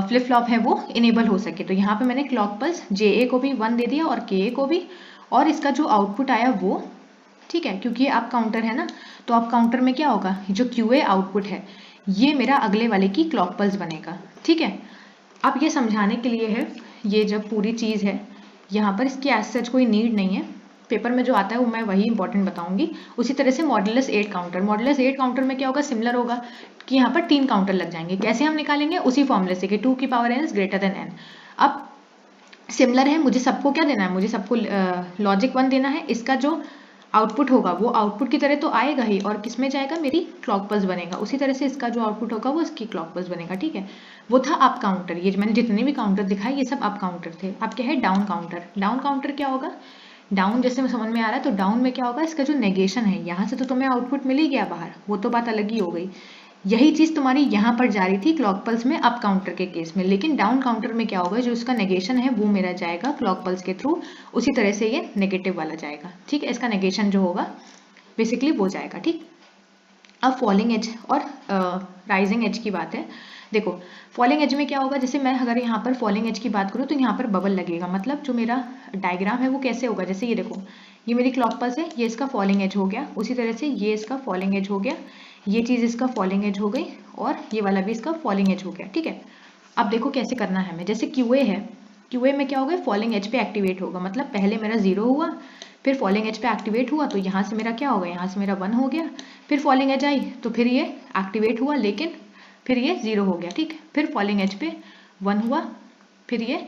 फ्लिप फ्लॉप है वो इनेबल हो सके। तो यहाँ पे मैंने क्लॉक पल्स JA को भी 1 दे दिया और KA को भी, और इसका जो आउटपुट आया वो, ठीक है, क्योंकि ये अप काउंटर है ना, तो अप काउंटर में क्या होगा? जो QA आउटपुट है ये मेरा अगले वाले की क्लॉक पल्स बनेगा। ठीक है, अब ये समझाने के लिए है, ये जब पूरी चीज़ है यहाँ पर इसकी एज सच कोई नीड नहीं है, पेपर में जो आता है वो मैं वही इंपॉर्टेंट बताऊंगी। उसी तरह से मॉडुलस 8 काउंटर, मॉडुलस 8 काउंटर में क्या होगा? सिमिलर होगा कि यहाँ पर 3 काउंटर लग जाएंगे। कैसे हम निकालेंगे? उसी फॉर्मूले से कि 2 की power n is greater then n। अब सिमिलर है, मुझे सबको क्या देना है? मुझे सबको लॉजिक 1 देना है, इसका जो आउटपुट होगा वो आउटपुट की तरह तो आएगा ही, और किस में जाएगा, मेरी क्लॉक पल्स बनेगा। उसी तरह से इसका जो आउटपुट होगा वो इसकी क्लॉक पल्स बनेगा। ठीक है, वो था अप काउंटर। ये मैंने जितने भी काउंटर दिखाए ये सब अप काउंटर थे। अब क्या है डाउन काउंटर। डाउन काउंटर क्या होगा, डाउन जैसे समझ में आ रहा है, तो डाउन में क्या होगा, इसका जो नेगेशन है, यहाँ से तो तुम्हें आउटपुट मिल ही गया बाहर, वो तो बात अलग ही हो गई। यही चीज तुम्हारी यहाँ पर जा रही थी क्लॉक पल्स में अप काउंटर के केस में, लेकिन डाउन काउंटर में क्या होगा, जो इसका नेगेशन है वो मेरा जाएगा क्लॉक पल्स के थ्रू, उसी तरह से ये नेगेटिव वाला जाएगा। ठीक है, इसका नेगेशन जो होगा बेसिकली वो जाएगा। ठीक, अब फॉलिंग एज और राइजिंग एज की बात है। देखो फॉलिंग एज में क्या होगा, जैसे मैं अगर यहाँ पर फॉलिंग एज की बात करूँ तो यहाँ पर बबल लगेगा, मतलब जो मेरा डायग्राम है वो कैसे होगा, जैसे ये देखो ये मेरी क्लॉक पल्स है, ये इसका फॉलिंग एज हो गया, उसी तरह से ये इसका फॉलिंग एज हो गया, ये चीज इसका फॉलिंग एज हो गई, और ये वाला भी इसका फॉलिंग एज हो गया। ठीक है, अब देखो कैसे करना है हमें, जैसे क्यूए है, क्यूए में क्या होगा, फॉलिंग एज पे एक्टिवेट होगा, मतलब पहले मेरा 0 हुआ, फिर फॉलिंग एज पे एक्टिवेट हुआ, तो यहाँ से मेरा क्या होगा, यहाँ से मेरा 1 हो गया, फिर फॉलिंग एज आई तो फिर ये एक्टिवेट हुआ, लेकिन फिर ये 0 हो गया। ठीक, फिर फॉलिंग एज पे 1 हुआ, फिर ये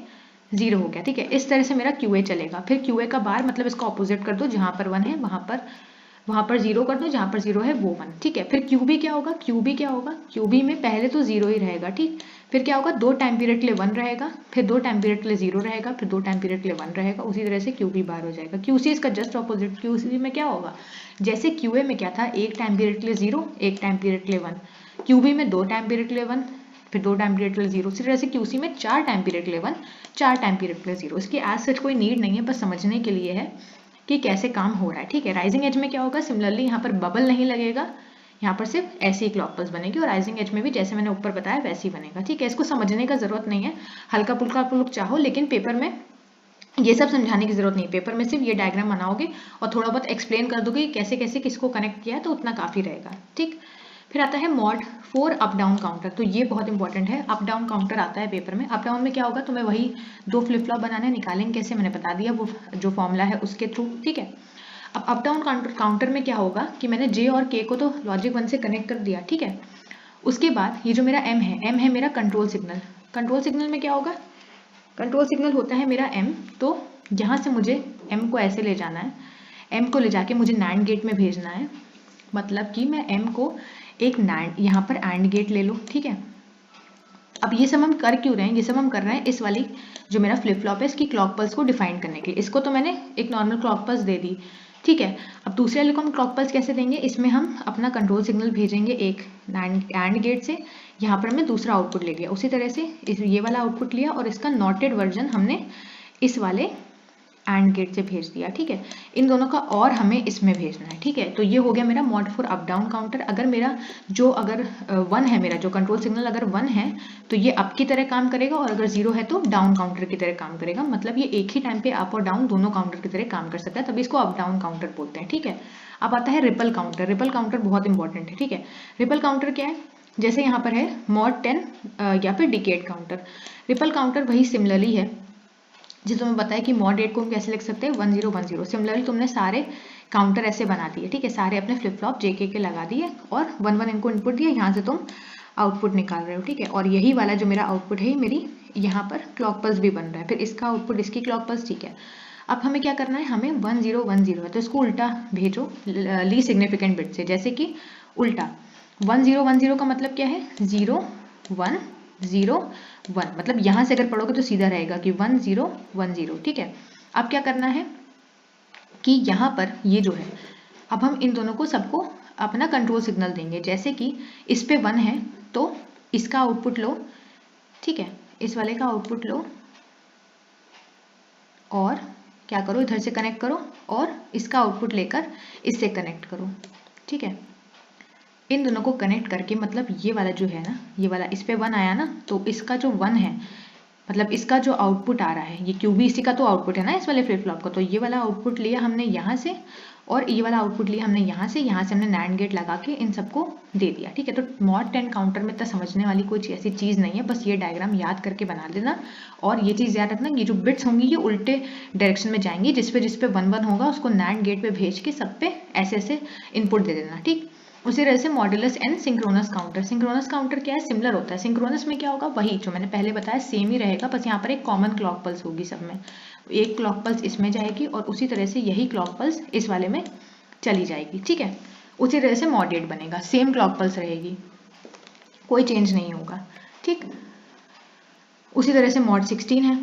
0 हो गया। ठीक है, इस तरह से मेरा क्यूए चलेगा। फिर क्यूए का बार मतलब इसका ऑपोजिट कर दो, जहाँ पर 1 है वहां पर 0 कर दो, जहां पर 0 है वो 1। ठीक है, फिर क्यूबी क्या होगा, क्यूबी क्या होगा, क्यूबी में पहले तो 0 ही रहेगा। ठीक, फिर क्या होगा, 2 टाइम पीरियड के लिए 1 रहेगा, फिर 2 टाइम पीरियड के लिए 0 रहेगा, फिर 2 टाइम पीरियड के लिए 1 रहेगा, उसी तरह से क्यूबी बार हो जाएगा। क्यूसी इसका जस्ट ऑपोजिट, क्यूसी में क्या होगा, जैसे क्यूए में क्या था, 1 टाइम पीरियड के लिए 0, 1 टाइम पीरियड के लिए 1, क्यूबी में 2 टाइम पीरियड के लिए 1, फिर 2 टाइम पीरियड के लिए 0, उसी तरह से क्यूसी में 4 टाइम पीरियड के लिए 1, 4 टाइम पीरियड के लिए 0। इसकी एज सच कोई नीड नहीं है, बस समझने के लिए है कि कैसे काम हो रहा है। ठीक है, राइजिंग एज में क्या होगा, सिमिलरली यहाँ पर बबल नहीं लगेगा, यहाँ पर सिर्फ ऐसी क्लॉक पल्स बनेगी, और राइजिंग एज में भी जैसे मैंने ऊपर बताया वैसे ही बनेगा। ठीक है, इसको समझने का जरूरत नहीं है, हल्का फुल्का आप लोग चाहो, लेकिन पेपर में ये सब समझाने की जरूरत नहीं, पेपर में सिर्फ ये डायग्राम बनाओगे और थोड़ा बहुत एक्सप्लेन कर दोगे कैसे कैसे किसको कनेक्ट किया है, तो उतना काफी रहेगा। ठीक, फिर आता है मॉड 4 अप डाउन काउंटर। तो ये बहुत इंपॉर्टेंट है, अप डाउन काउंटर आता है पेपर में। अप डाउन में क्या होगा, तुम्हें वही 2 फ्लिप फ्लॉप बनाने, निकालेंगे कैसे मैंने बता दिया, वो जो फॉर्मूला है उसके थ्रू। ठीक है, अब अप डाउन काउंटर में क्या होगा कि मैंने जे और के को तो लॉजिक 1 से कनेक्ट कर दिया। ठीक है, उसके बाद ये जो मेरा एम है मेरा कंट्रोल सिग्नल। कंट्रोल सिग्नल में क्या होगा, कंट्रोल सिग्नल होता है मेरा एम, तो यहाँ से मुझे एम को ऐसे ले जाना है, एम को ले जाके मुझे नैंड गेट में भेजना है, मतलब कि मैं एम को एक नैंड, यहाँ पर एंड गेट ले लो। ठीक है, अब ये सब हम कर क्यों रहे हैं, ये सब हम कर रहे हैं इस वाली जो मेरा फ्लिप फ्लॉप है इसकी क्लॉक पल्स को डिफाइन करने के लिए। इसको तो मैंने एक नॉर्मल क्लॉक पल्स दे दी। ठीक है, अब दूसरे वाले को हम क्लॉक पल्स कैसे देंगे, इसमें हम अपना कंट्रोल सिग्नल भेजेंगे एक एंड गेट से, यहाँ पर हमने दूसरा आउटपुट ले लिया, उसी तरह से ये वाला आउटपुट लिया और इसका नॉटेड वर्जन हमने इस वाले एंड गेट से भेज दिया। ठीक है, इन दोनों का और हमें इसमें भेजना है। ठीक है, तो ये हो गया मेरा मॉड 4 अप डाउन काउंटर। अगर मेरा जो अगर 1 है, मेरा जो कंट्रोल सिग्नल अगर 1 है तो ये अप की तरह काम करेगा, और अगर 0 है तो डाउन काउंटर की तरह काम करेगा, मतलब ये एक ही टाइम पे अप और डाउन दोनों काउंटर की तरह काम कर सकता है, तभी इसको अप डाउन काउंटर बोलते हैं। ठीक है, अब आता है रिपल काउंटर। रिपल काउंटर बहुत इंपॉर्टेंट है। ठीक है, रिपल काउंटर क्या है, जैसे यहाँ पर है मॉड 10 या फिर डिकेड काउंटर। रिपल काउंटर वही सिमिलरली है जो तुम्हें बताया कि मॉड 8 को हम कैसे लिख सकते हैं 1010। सिमिलरली तुमने सारे काउंटर ऐसे बना दिए। ठीक है, सारे अपने फ्लिप फ्लॉप जेके के लगा दिए और 1 1 इनको इनपुट दिया, यहाँ से तुम आउटपुट निकाल रहे हो। ठीक है, और यही वाला जो मेरा आउटपुट है मेरी यहाँ पर क्लॉक पल्स भी बन रहा है, फिर इसका आउटपुट इसकी क्लॉक पल्स। ठीक है, अब हमें क्या करना है, हमें 1010 है तो इसको उल्टा भेजो ली सिग्निफिकेंट बिट से, जैसे कि उल्टा 1010 का मतलब क्या है 0 1 0 1, मतलब यहां से अगर पढ़ोगे तो सीधा रहेगा कि 1010। ठीक है, अब क्या करना है कि यहाँ पर ये जो है, अब हम इन दोनों को सबको अपना कंट्रोल सिग्नल देंगे, जैसे कि इस पे 1 है तो इसका आउटपुट लो। ठीक है, इस वाले का आउटपुट लो और क्या करो, इधर से कनेक्ट करो और इसका आउटपुट लेकर इससे कनेक्ट करो। ठीक है, इन दोनों को कनेक्ट करके, मतलब ये वाला जो है ना, ये वाला इस पे 1 आया ना, तो इसका जो 1 है मतलब इसका जो आउटपुट आ रहा है, ये क्यूबी इसी का तो आउटपुट है ना इस वाले फ्लिप फ्लॉप का, तो ये वाला आउटपुट लिया हमने यहाँ से और ये वाला आउटपुट लिया हमने यहाँ से हमने नैंड गेट लगा के इन सबको दे दिया। ठीक है, तो मॉड 10 काउंटर में इतना समझने वाली कोई ऐसी चीज़ नहीं है, बस ये डायग्राम याद करके बना देना, और ये चीज़ याद रखना ये जो बिट्स होंगी ये उल्टे डायरेक्शन में जाएंगी, जिस पे 1 1 होगा उसको नैंड गेट पे भेज के सब पे ऐसे ऐसे इनपुट दे देना। ठीक, उसी तरह से modulus and synchronous counter. Synchronous counter क्या है, सिमिलर होता है। सिंक्रोनस में क्या होगा, वही जो मैंने पहले बताया सेम ही रहेगा, बस यहाँ पर एक कॉमन क्लॉक पल्स होगी सब में, एक क्लॉक पल्स इसमें जाएगी और उसी तरह से यही क्लॉक पल्स इस वाले में चली जाएगी, ठीक है। उसी तरह से मॉड 8 बनेगा, सेम क्लॉक पल्स रहेगी, कोई चेंज नहीं होगा, ठीक। उसी तरह से मॉड 16 है।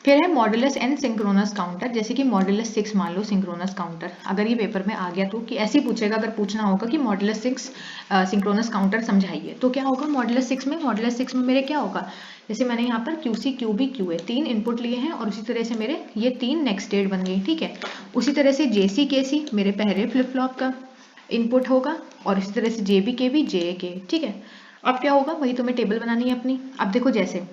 फिर है मॉडुलस एन सिंक्रोनस काउंटर, जैसे कि मॉडुलस 6 मान लो सिंक्रोनस काउंटर, अगर ये पेपर में आ गया तो कि ऐसे ही पूछेगा, अगर पूछना होगा कि मॉडुलस 6 सिंक्रोनस काउंटर समझाइए, तो क्या होगा मॉडुलस 6 में, मॉडुलस 6 में मेरे क्या होगा, जैसे मैंने यहाँ पर QC QB QA 3 इनपुट लिए हैं और उसी तरह से मेरे ये 3 नेक्स्ट स्टेट बन गई, ठीक है। उसी तरह से JC KC मेरे पहले फ्लिप फ्लॉप का इनपुट होगा और इसी तरह से JB KB JA, ठीक है। अब क्या होगा, वही तुम्हें टेबल बनानी है अपनी। अब देखो जैसे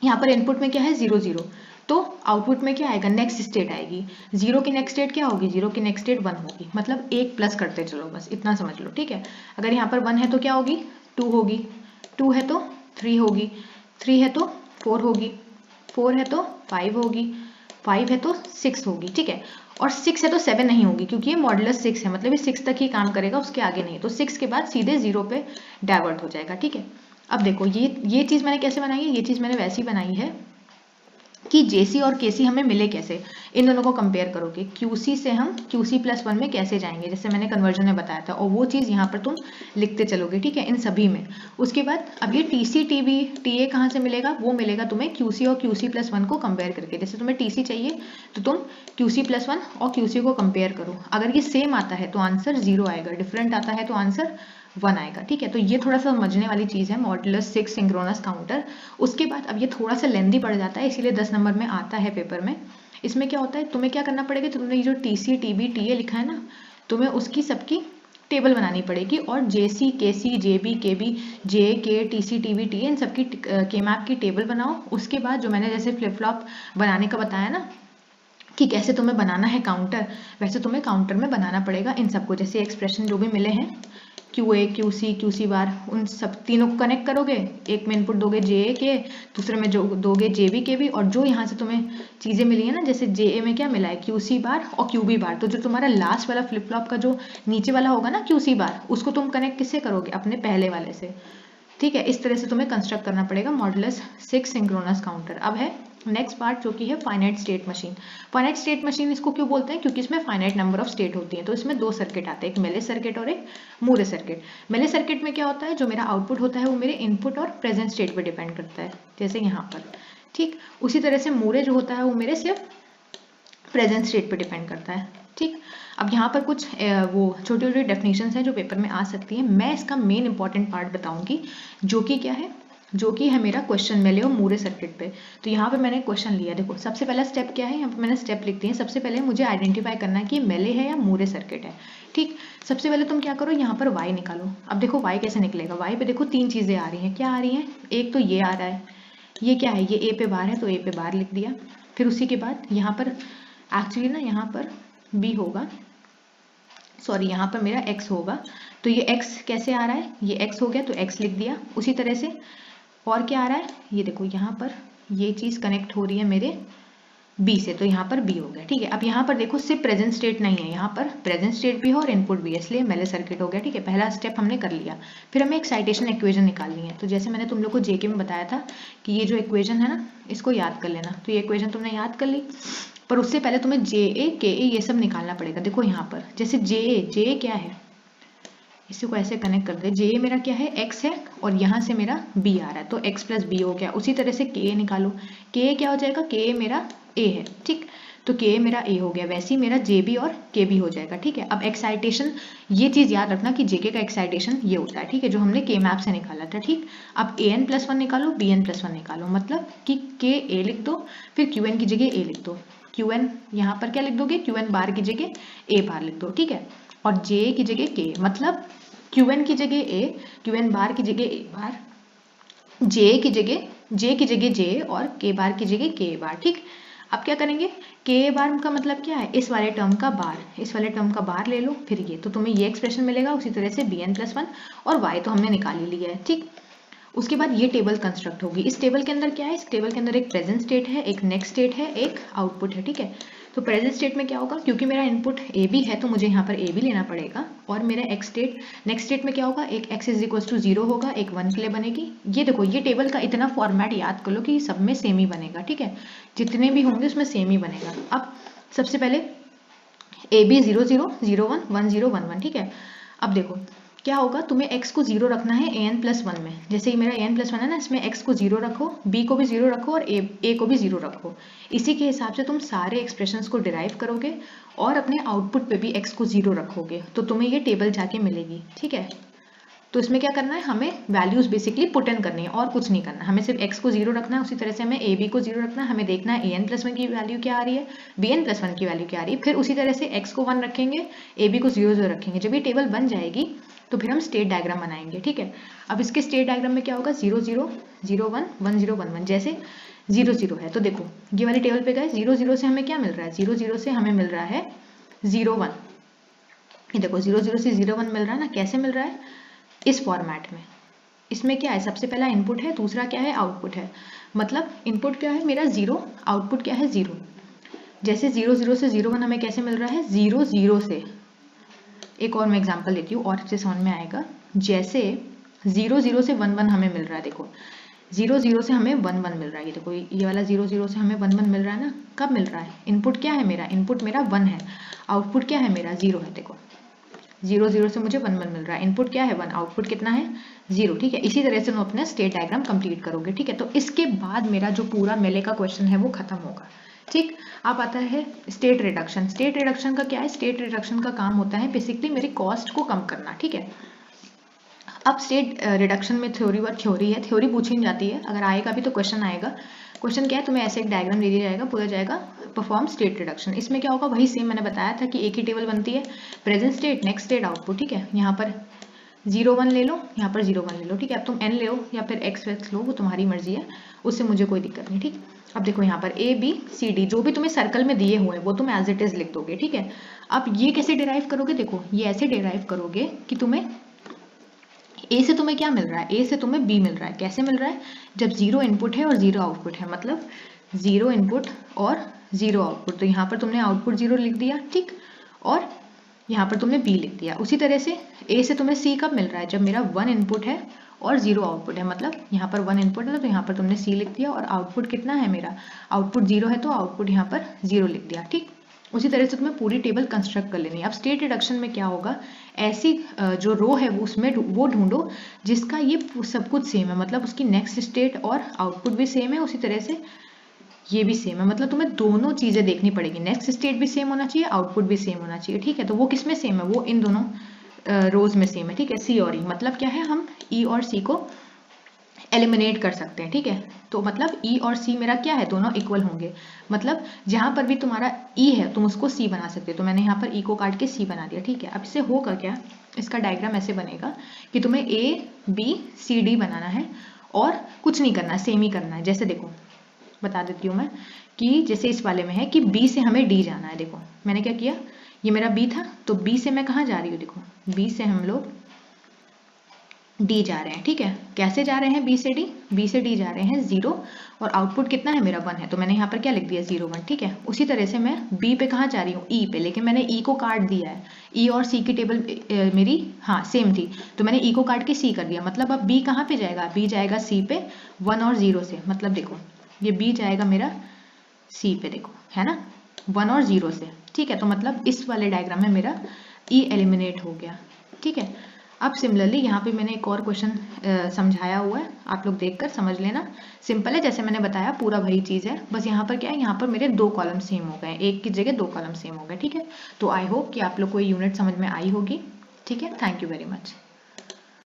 यहाँ पर इनपुट में क्या है 0 0, तो आउटपुट में क्या आएगा, नेक्स्ट स्टेट आएगी, 0 की नेक्स्ट स्टेट क्या होगी, 0 की नेक्स्ट स्टेट 1 होगी, मतलब एक प्लस करते चलो, बस इतना समझ लो, ठीक है। अगर यहाँ पर 1 है तो क्या होगी 2 होगी, 2 है तो 3 होगी, 3 है तो 4 होगी, 4 है तो 5 होगी, 5 है तो 6 होगी, ठीक है। और 6 है तो 7 नहीं होगी, क्योंकि ये मॉडुलस 6 है, मतलब ये 6 तक ही काम करेगा, उसके आगे नहीं, तो 6 के बाद सीधे 0 पे डाइवर्ट हो जाएगा, ठीक है। अब देखो ये चीज़ मैंने कैसे बनाई है, ये चीज़ मैंने वैसी बनाई है कि JC और KC हमें मिले कैसे, इन दोनों को कंपेयर करोगे, QC से हम QC+1 में कैसे जाएंगे, जैसे मैंने कन्वर्जन में बताया था, और वो चीज़ यहाँ पर तुम लिखते चलोगे, ठीक है, इन सभी में। उसके बाद अब ये TC TB TA कहाँ से मिलेगा, वो मिलेगा तुम्हें QC और QC+1 को कंपेयर करके। जैसे तुम्हें TC चाहिए तो तुम QC+1 और QC को कंपेयर करो, अगर ये सेम आता है तो आंसर 0 आएगा, डिफरेंट आता है तो आंसर 1 आएगा, ठीक है। तो ये थोड़ा सा समझने वाली चीज़ है मॉडुलस 6 सिंक्रोनस काउंटर। उसके बाद अब ये थोड़ा सा लेंदी पड़ जाता है, इसीलिए 10 नंबर में आता है पेपर में। इसमें क्या होता है, तुम्हें क्या करना पड़ेगा, तुमने ये जो TC TB TA लिखा है ना, तुम्हें उसकी सबकी टेबल बनानी पड़ेगी, और JC KC JB KB JK TC TB TA इन सबकी K-मैप की टेबल बनाओ। उसके बाद जो मैंने जैसे फ्लिप फ्लॉप बनाने का बताया ना कि कैसे तुम्हें बनाना है काउंटर, वैसे तुम्हें काउंटर में बनाना पड़ेगा इन सबको, जैसे एक्सप्रेशन जो भी मिले हैं QA QC QC बार, उन सब तीनों को कनेक्ट करोगे, एक में इनपुट दोगे JA के, दूसरे में जो दोगे JB KB, और जो यहाँ से तुम्हें चीज़ें मिली है ना, जैसे JA में क्या मिला है QC बार और QB बार, तो जो तुम्हारा लास्ट वाला फ्लिप फ्लॉप का जो नीचे वाला होगा ना QC बार, उसको तुम कनेक्ट किससे करोगे, अपने पहले वाले से, ठीक है। इस तरह से तुम्हें कंस्ट्रक्ट करना पड़ेगा मॉडुलस 6 सिंक्रोनस काउंटर। अब है नेक्स्ट पार्ट जो कि है finite state machine. Finite state machine इसको क्यों बोलते हैं, क्योंकि इसमें फाइनाइट नंबर ऑफ स्टेट होती है, तो इसमें 2 सर्किट आते हैं, एक मेले सर्किट और एक मूरे सर्किट। मेले सर्किट में क्या होता है, जो मेरा आउटपुट होता है वो मेरे इनपुट और प्रेजेंट स्टेट पर डिपेंड करता है, जैसे यहाँ पर, ठीक। उसी तरह से मूरे जो होता है वो मेरे सिर्फ प्रेजेंट स्टेट पर डिपेंड करता है, ठीक। अब यहाँ पर कुछ वो छोटी छोटी डेफिनेशंस हैं जो पेपर में आ सकती हैं, मैं इसका मेन इंपॉर्टेंट पार्ट बताऊंगी, जो कि क्या है, जो कि है मेरा क्वेश्चन मेले और मूरे सर्किट पे। तो यहाँ पे मैंने क्वेश्चन लिया, देखो सबसे पहला स्टेप क्या है, यहाँ पे मैंने स्टेप लिख दिए हैं। सबसे पहले मुझे आइडेंटिफाई करना है कि मेले है या मूरे सर्किट है, ठीक। सबसे पहले तुम क्या करो, यहाँ पर y निकालो। अब देखो y कैसे निकलेगा, y पे देखो 3 चीज़ें आ रही हैं, क्या आ रही हैं, एक तो ये आ रहा है, ये क्या है, ये a पे बार है तो a पे बार लिख दिया। फिर उसी के बाद यहाँ पर एक्चुअली ना यहाँ पर b होगा, सॉरी यहाँ पर मेरा x होगा, तो ये x कैसे आ रहा है, ये x हो गया तो x लिख दिया। उसी तरह से और क्या आ रहा है, ये देखो यहाँ पर ये चीज़ कनेक्ट हो रही है मेरे B से, तो यहाँ पर B हो गया, ठीक है। अब यहाँ पर देखो सिर्फ प्रेजेंट स्टेट नहीं है, यहाँ पर प्रेजेंट स्टेट भी है और इनपुट भी है, इसलिए मेले सर्किट हो गया, ठीक है। पहला स्टेप हमने कर लिया। फिर हमें एक्साइटेशन इक्वेशन निकालनी है, तो जैसे मैंने तुम लोग को JK में बताया था कि ये जो इक्वेशन है ना, इसको याद कर लेना। तो ये इक्वेशन तुमने याद कर ली, पर उससे पहले तुम्हें JA KA ये सब निकालना पड़ेगा। देखो यहाँ पर जैसे JA क्या है, इसी को ऐसे कनेक्ट कर दे, जे मेरा क्या है x है और यहाँ से मेरा b आ रहा है, तो x प्लस बी हो गया। उसी तरह से k निकालो, k क्या हो जाएगा, k मेरा a है, ठीक, तो k मेरा a हो गया, वैसे ही मेरा jb और kb हो जाएगा, ठीक है। अब एक्साइटेशन, ये चीज़ याद रखना कि jk का एक्साइटेशन ये होता है, ठीक है, जो हमने k मैप से निकाला था, ठीक। अब an+1 निकालो, bn+1 निकालो, मतलब कि k a लिख दो, फिर qn की जगह a लिख दो, qn यहाँ पर क्या लिख दोगे, qn बार की जगह a बार लिख दो, ठीक है, और j की जगह k, मतलब qn की जगह a, qn बार की जगह a बार, j की जगह j और k बार की जगह k बार, ठीक। अब क्या करेंगे, k बार का मतलब क्या है, इस वाले टर्म का बार, इस वाले टर्म का बार ले लो, फिर ये, तो तुम्हें ये एक्सप्रेशन मिलेगा। उसी तरह से bn+1 और y तो हमने निकाल ही लिया है, ठीक। उसके बाद ये टेबल कंस्ट्रक्ट होगी। इस टेबल के अंदर क्या है, इस टेबल के अंदर एक प्रेजेंट स्टेट है, एक नेक्स्ट स्टेट है, एक आउटपुट है, ठीक है। तो प्रेजेंट स्टेट में क्या होगा, क्योंकि मेरा इनपुट ए बी है तो मुझे यहाँ पर ए बी लेना पड़ेगा, और मेरा नेक्स्ट स्टेट में क्या होगा, एक x = 0 होगा, एक 1 के लिए बनेगी। ये देखो ये टेबल का इतना फॉर्मेट याद कर लो कि सब में सेम ही बनेगा, ठीक है, जितने भी होंगे उसमें सेम ही बनेगा। अब सबसे पहले ए बी 0 0 0 1 1 0 1 1, ठीक है। अब देखो क्या होगा, तुम्हें x को 0 रखना है an प्लस 1 में। जैसे ये मेरा an प्लस 1 है ना, इसमें x को 0 रखो, b को भी 0 रखो और a को भी 0 रखो। इसी के हिसाब से तुम सारे एक्सप्रेशंस को डिराइव करोगे और अपने आउटपुट पे भी x को 0 रखोगे, तो तुम्हें ये टेबल जाके मिलेगी, ठीक है। तो इसमें क्या करना है, हमें वैल्यूज बेसिकली पुट इन करनी है और कुछ नहीं करना। हमें सिर्फ x को 0 रखना है, उसी तरह से हमें ab को 0 रखना है। हमें देखना है an प्लस 1 की वैल्यू क्या आ रही है, bn प्लस 1 की वैल्यू क्या आ रही है। फिर उसी तरह से x को 1 रखेंगे, ab को 0 0 रखेंगे। जब ये टेबल बन जाएगी तो फिर हम स्टेट डायग्राम बनाएंगे, ठीक है। अब इसके स्टेट डायग्राम में क्या होगा, 0 0 0 1 1 0 1 1। जैसे 0 0 है तो देखो ये वाले टेबल पे गए, 0 0 से हमें क्या मिल रहा है, 0 0 से हमें मिल रहा है 0 1। ये देखो 0 0 से 0 1 मिल रहा है ना, कैसे मिल रहा है, इस फॉर्मेट में। इसमें क्या है, सबसे पहला इनपुट है, दूसरा क्या है, आउटपुट है। मतलब इनपुट क्या है मेरा 0, आउटपुट क्या है 0। जैसे 0 0 से 0 1 हमें कैसे मिल रहा है, 0 0 से। एक और मैं एग्जांपल देती हूँ और अच्छे समझ में आएगा। जैसे 0 0 से 1 1 हमें मिल रहा है, देखो 0 0 से हमें 1 1 मिल रहा है। ये देखो ये वाला 0 0 से हमें 1 1 मिल रहा है ना, कब मिल रहा है, इनपुट क्या है मेरा, इनपुट मेरा 1 है, आउटपुट क्या है मेरा 0 है। देखो 0 0 से मुझे 1 1 मिल रहा है, इनपुट क्या है 1, आउटपुट कितना है 0, ठीक है। इसी तरह से तुम अपना स्टेट डायग्राम कंप्लीट करोगे, ठीक है। तो इसके बाद मेरा जो पूरा मेले का क्वेश्चन है वो खत्म होगा, ठीक। अब आता है स्टेट रिडक्शन। स्टेट रिडक्शन का क्या है, स्टेट रिडक्शन का काम होता है बेसिकली मेरी कॉस्ट को कम करना, ठीक है। अब स्टेट रिडक्शन में थ्योरी वर्क थ्योरी है, थ्योरी पूछी नहीं जाती है, अगर आएगा भी तो क्वेश्चन आएगा। क्वेश्चन क्या है, तुम्हें ऐसे एक डायग्राम दे दिया जाएगा, बोला जाएगा परफॉर्म स्टेट रिडक्शन। इसमें क्या होगा, वही सेम मैंने बताया था कि एक ही टेबल बनती है, present state, next state, output, ठीक है। यहाँ पर 0 1 ले लो, यहाँ पर 0 1 ले लो, ठीक है। अब तुम n ले लो या फिर x वेक्स लो, वो तुम्हारी मर्जी है, उससे मुझे कोई दिक्कत नहीं, ठीक। अब देखो यहाँ पर a b c d जो भी तुम्हें सर्कल में दिए हुए हैं वो तुम एज इट इज लिख दोगे, ठीक है। अब ये कैसे डिराइव करोगे, देखो ये ऐसे डिराइव करोगे कि तुम्हें ए से तुम्हें क्या मिल रहा है, ए से तुम्हें बी मिल रहा है। कैसे मिल रहा है, जब 0 इनपुट है और 0 आउटपुट है, मतलब 0 इनपुट और 0 आउटपुट। तो यहाँ पर तुमने आउटपुट 0 लिख दिया, ठीक, और यहाँ पर तुमने बी लिख दिया। उसी तरह से ए से तुम्हें सी कब मिल रहा है, जब मेरा 1 इनपुट है और 0 आउटपुट है, मतलब यहाँ पर 1 इनपुट है तो यहाँ पर तुमने सी लिख दिया, और आउटपुट कितना है मेरा, आउटपुट 0 है तो आउटपुट यहाँ पर 0 लिख दिया, ठीक। उसी तरह से तुम्हें पूरी टेबल कंस्ट्रक्ट कर लेनी है। अब स्टेट रिडक्शन में क्या होगा, ऐसी जो रो है वो उसमें वो ढूंढो जिसका ये सब कुछ सेम है, मतलब उसकी नेक्स्ट स्टेट और आउटपुट भी सेम है, उसी तरह से ये भी सेम है। मतलब तुम्हें दोनों चीजें देखनी पड़ेगी, नेक्स्ट स्टेट भी सेम होना चाहिए, आउटपुट भी सेम होना चाहिए, ठीक है। तो वो किस में सेम है, वो इन दोनों रोज में सेम है, ठीक है। सी और ई, मतलब क्या है, हम ई और सी को एलिमिनेट कर सकते हैं, ठीक है। तो मतलब E और C मेरा क्या है, दोनों इक्वल होंगे। मतलब जहां पर भी तुम्हारा E है तुम उसको C बना सकते हो, तो मैंने यहाँ पर E को काट के C बना दिया, ठीक है। अब इससे होगा क्या, इसका डायग्राम ऐसे बनेगा कि तुम्हें A B C D बनाना है और कुछ नहीं करना है, सेम ही करना है। जैसे देखो बता देती हूँ मैं कि जैसे इस वाले में है कि B से हमें D जाना है। देखो मैंने क्या किया, ये मेरा B था तो B से मैं कहाँ जा रही हूँ, देखो B से हम लोग डी जा रहे हैं, ठीक है। कैसे जा रहे हैं, बी से डी, बी से डी जा रहे हैं 0, और आउटपुट कितना है मेरा 1 है, तो मैंने यहाँ पर क्या लिख दिया 0 1, ठीक है। उसी तरह से मैं बी पे कहाँ जा रही हूँ, ई पे, लेकिन मैंने ई को काट दिया है। ई और सी की टेबल मेरी हाँ सेम थी, तो मैंने ई को काट के सी कर दिया। मतलब अब बी कहाँ पे जाएगा, बी जाएगा सी पे 1 और 0 से। मतलब देखो ये बी जाएगा मेरा सी पे, देखो है ना 1 और 0 से, ठीक है। तो मतलब इस वाले डायग्राम में मेरा ई एलिमिनेट हो गया, ठीक है। अब सिमिलरली यहाँ पे मैंने एक और क्वेश्चन समझाया हुआ है, आप लोग देखकर समझ लेना। सिंपल है, जैसे मैंने बताया पूरा वही चीज़ है, बस यहाँ पर क्या है, यहाँ पर मेरे 2 कॉलम सेम हो गए, एक की जगह 2 कॉलम सेम हो गए, ठीक है। तो आई होप कि आप लोग को ये यूनिट समझ में आई होगी, ठीक है। Thank you very much.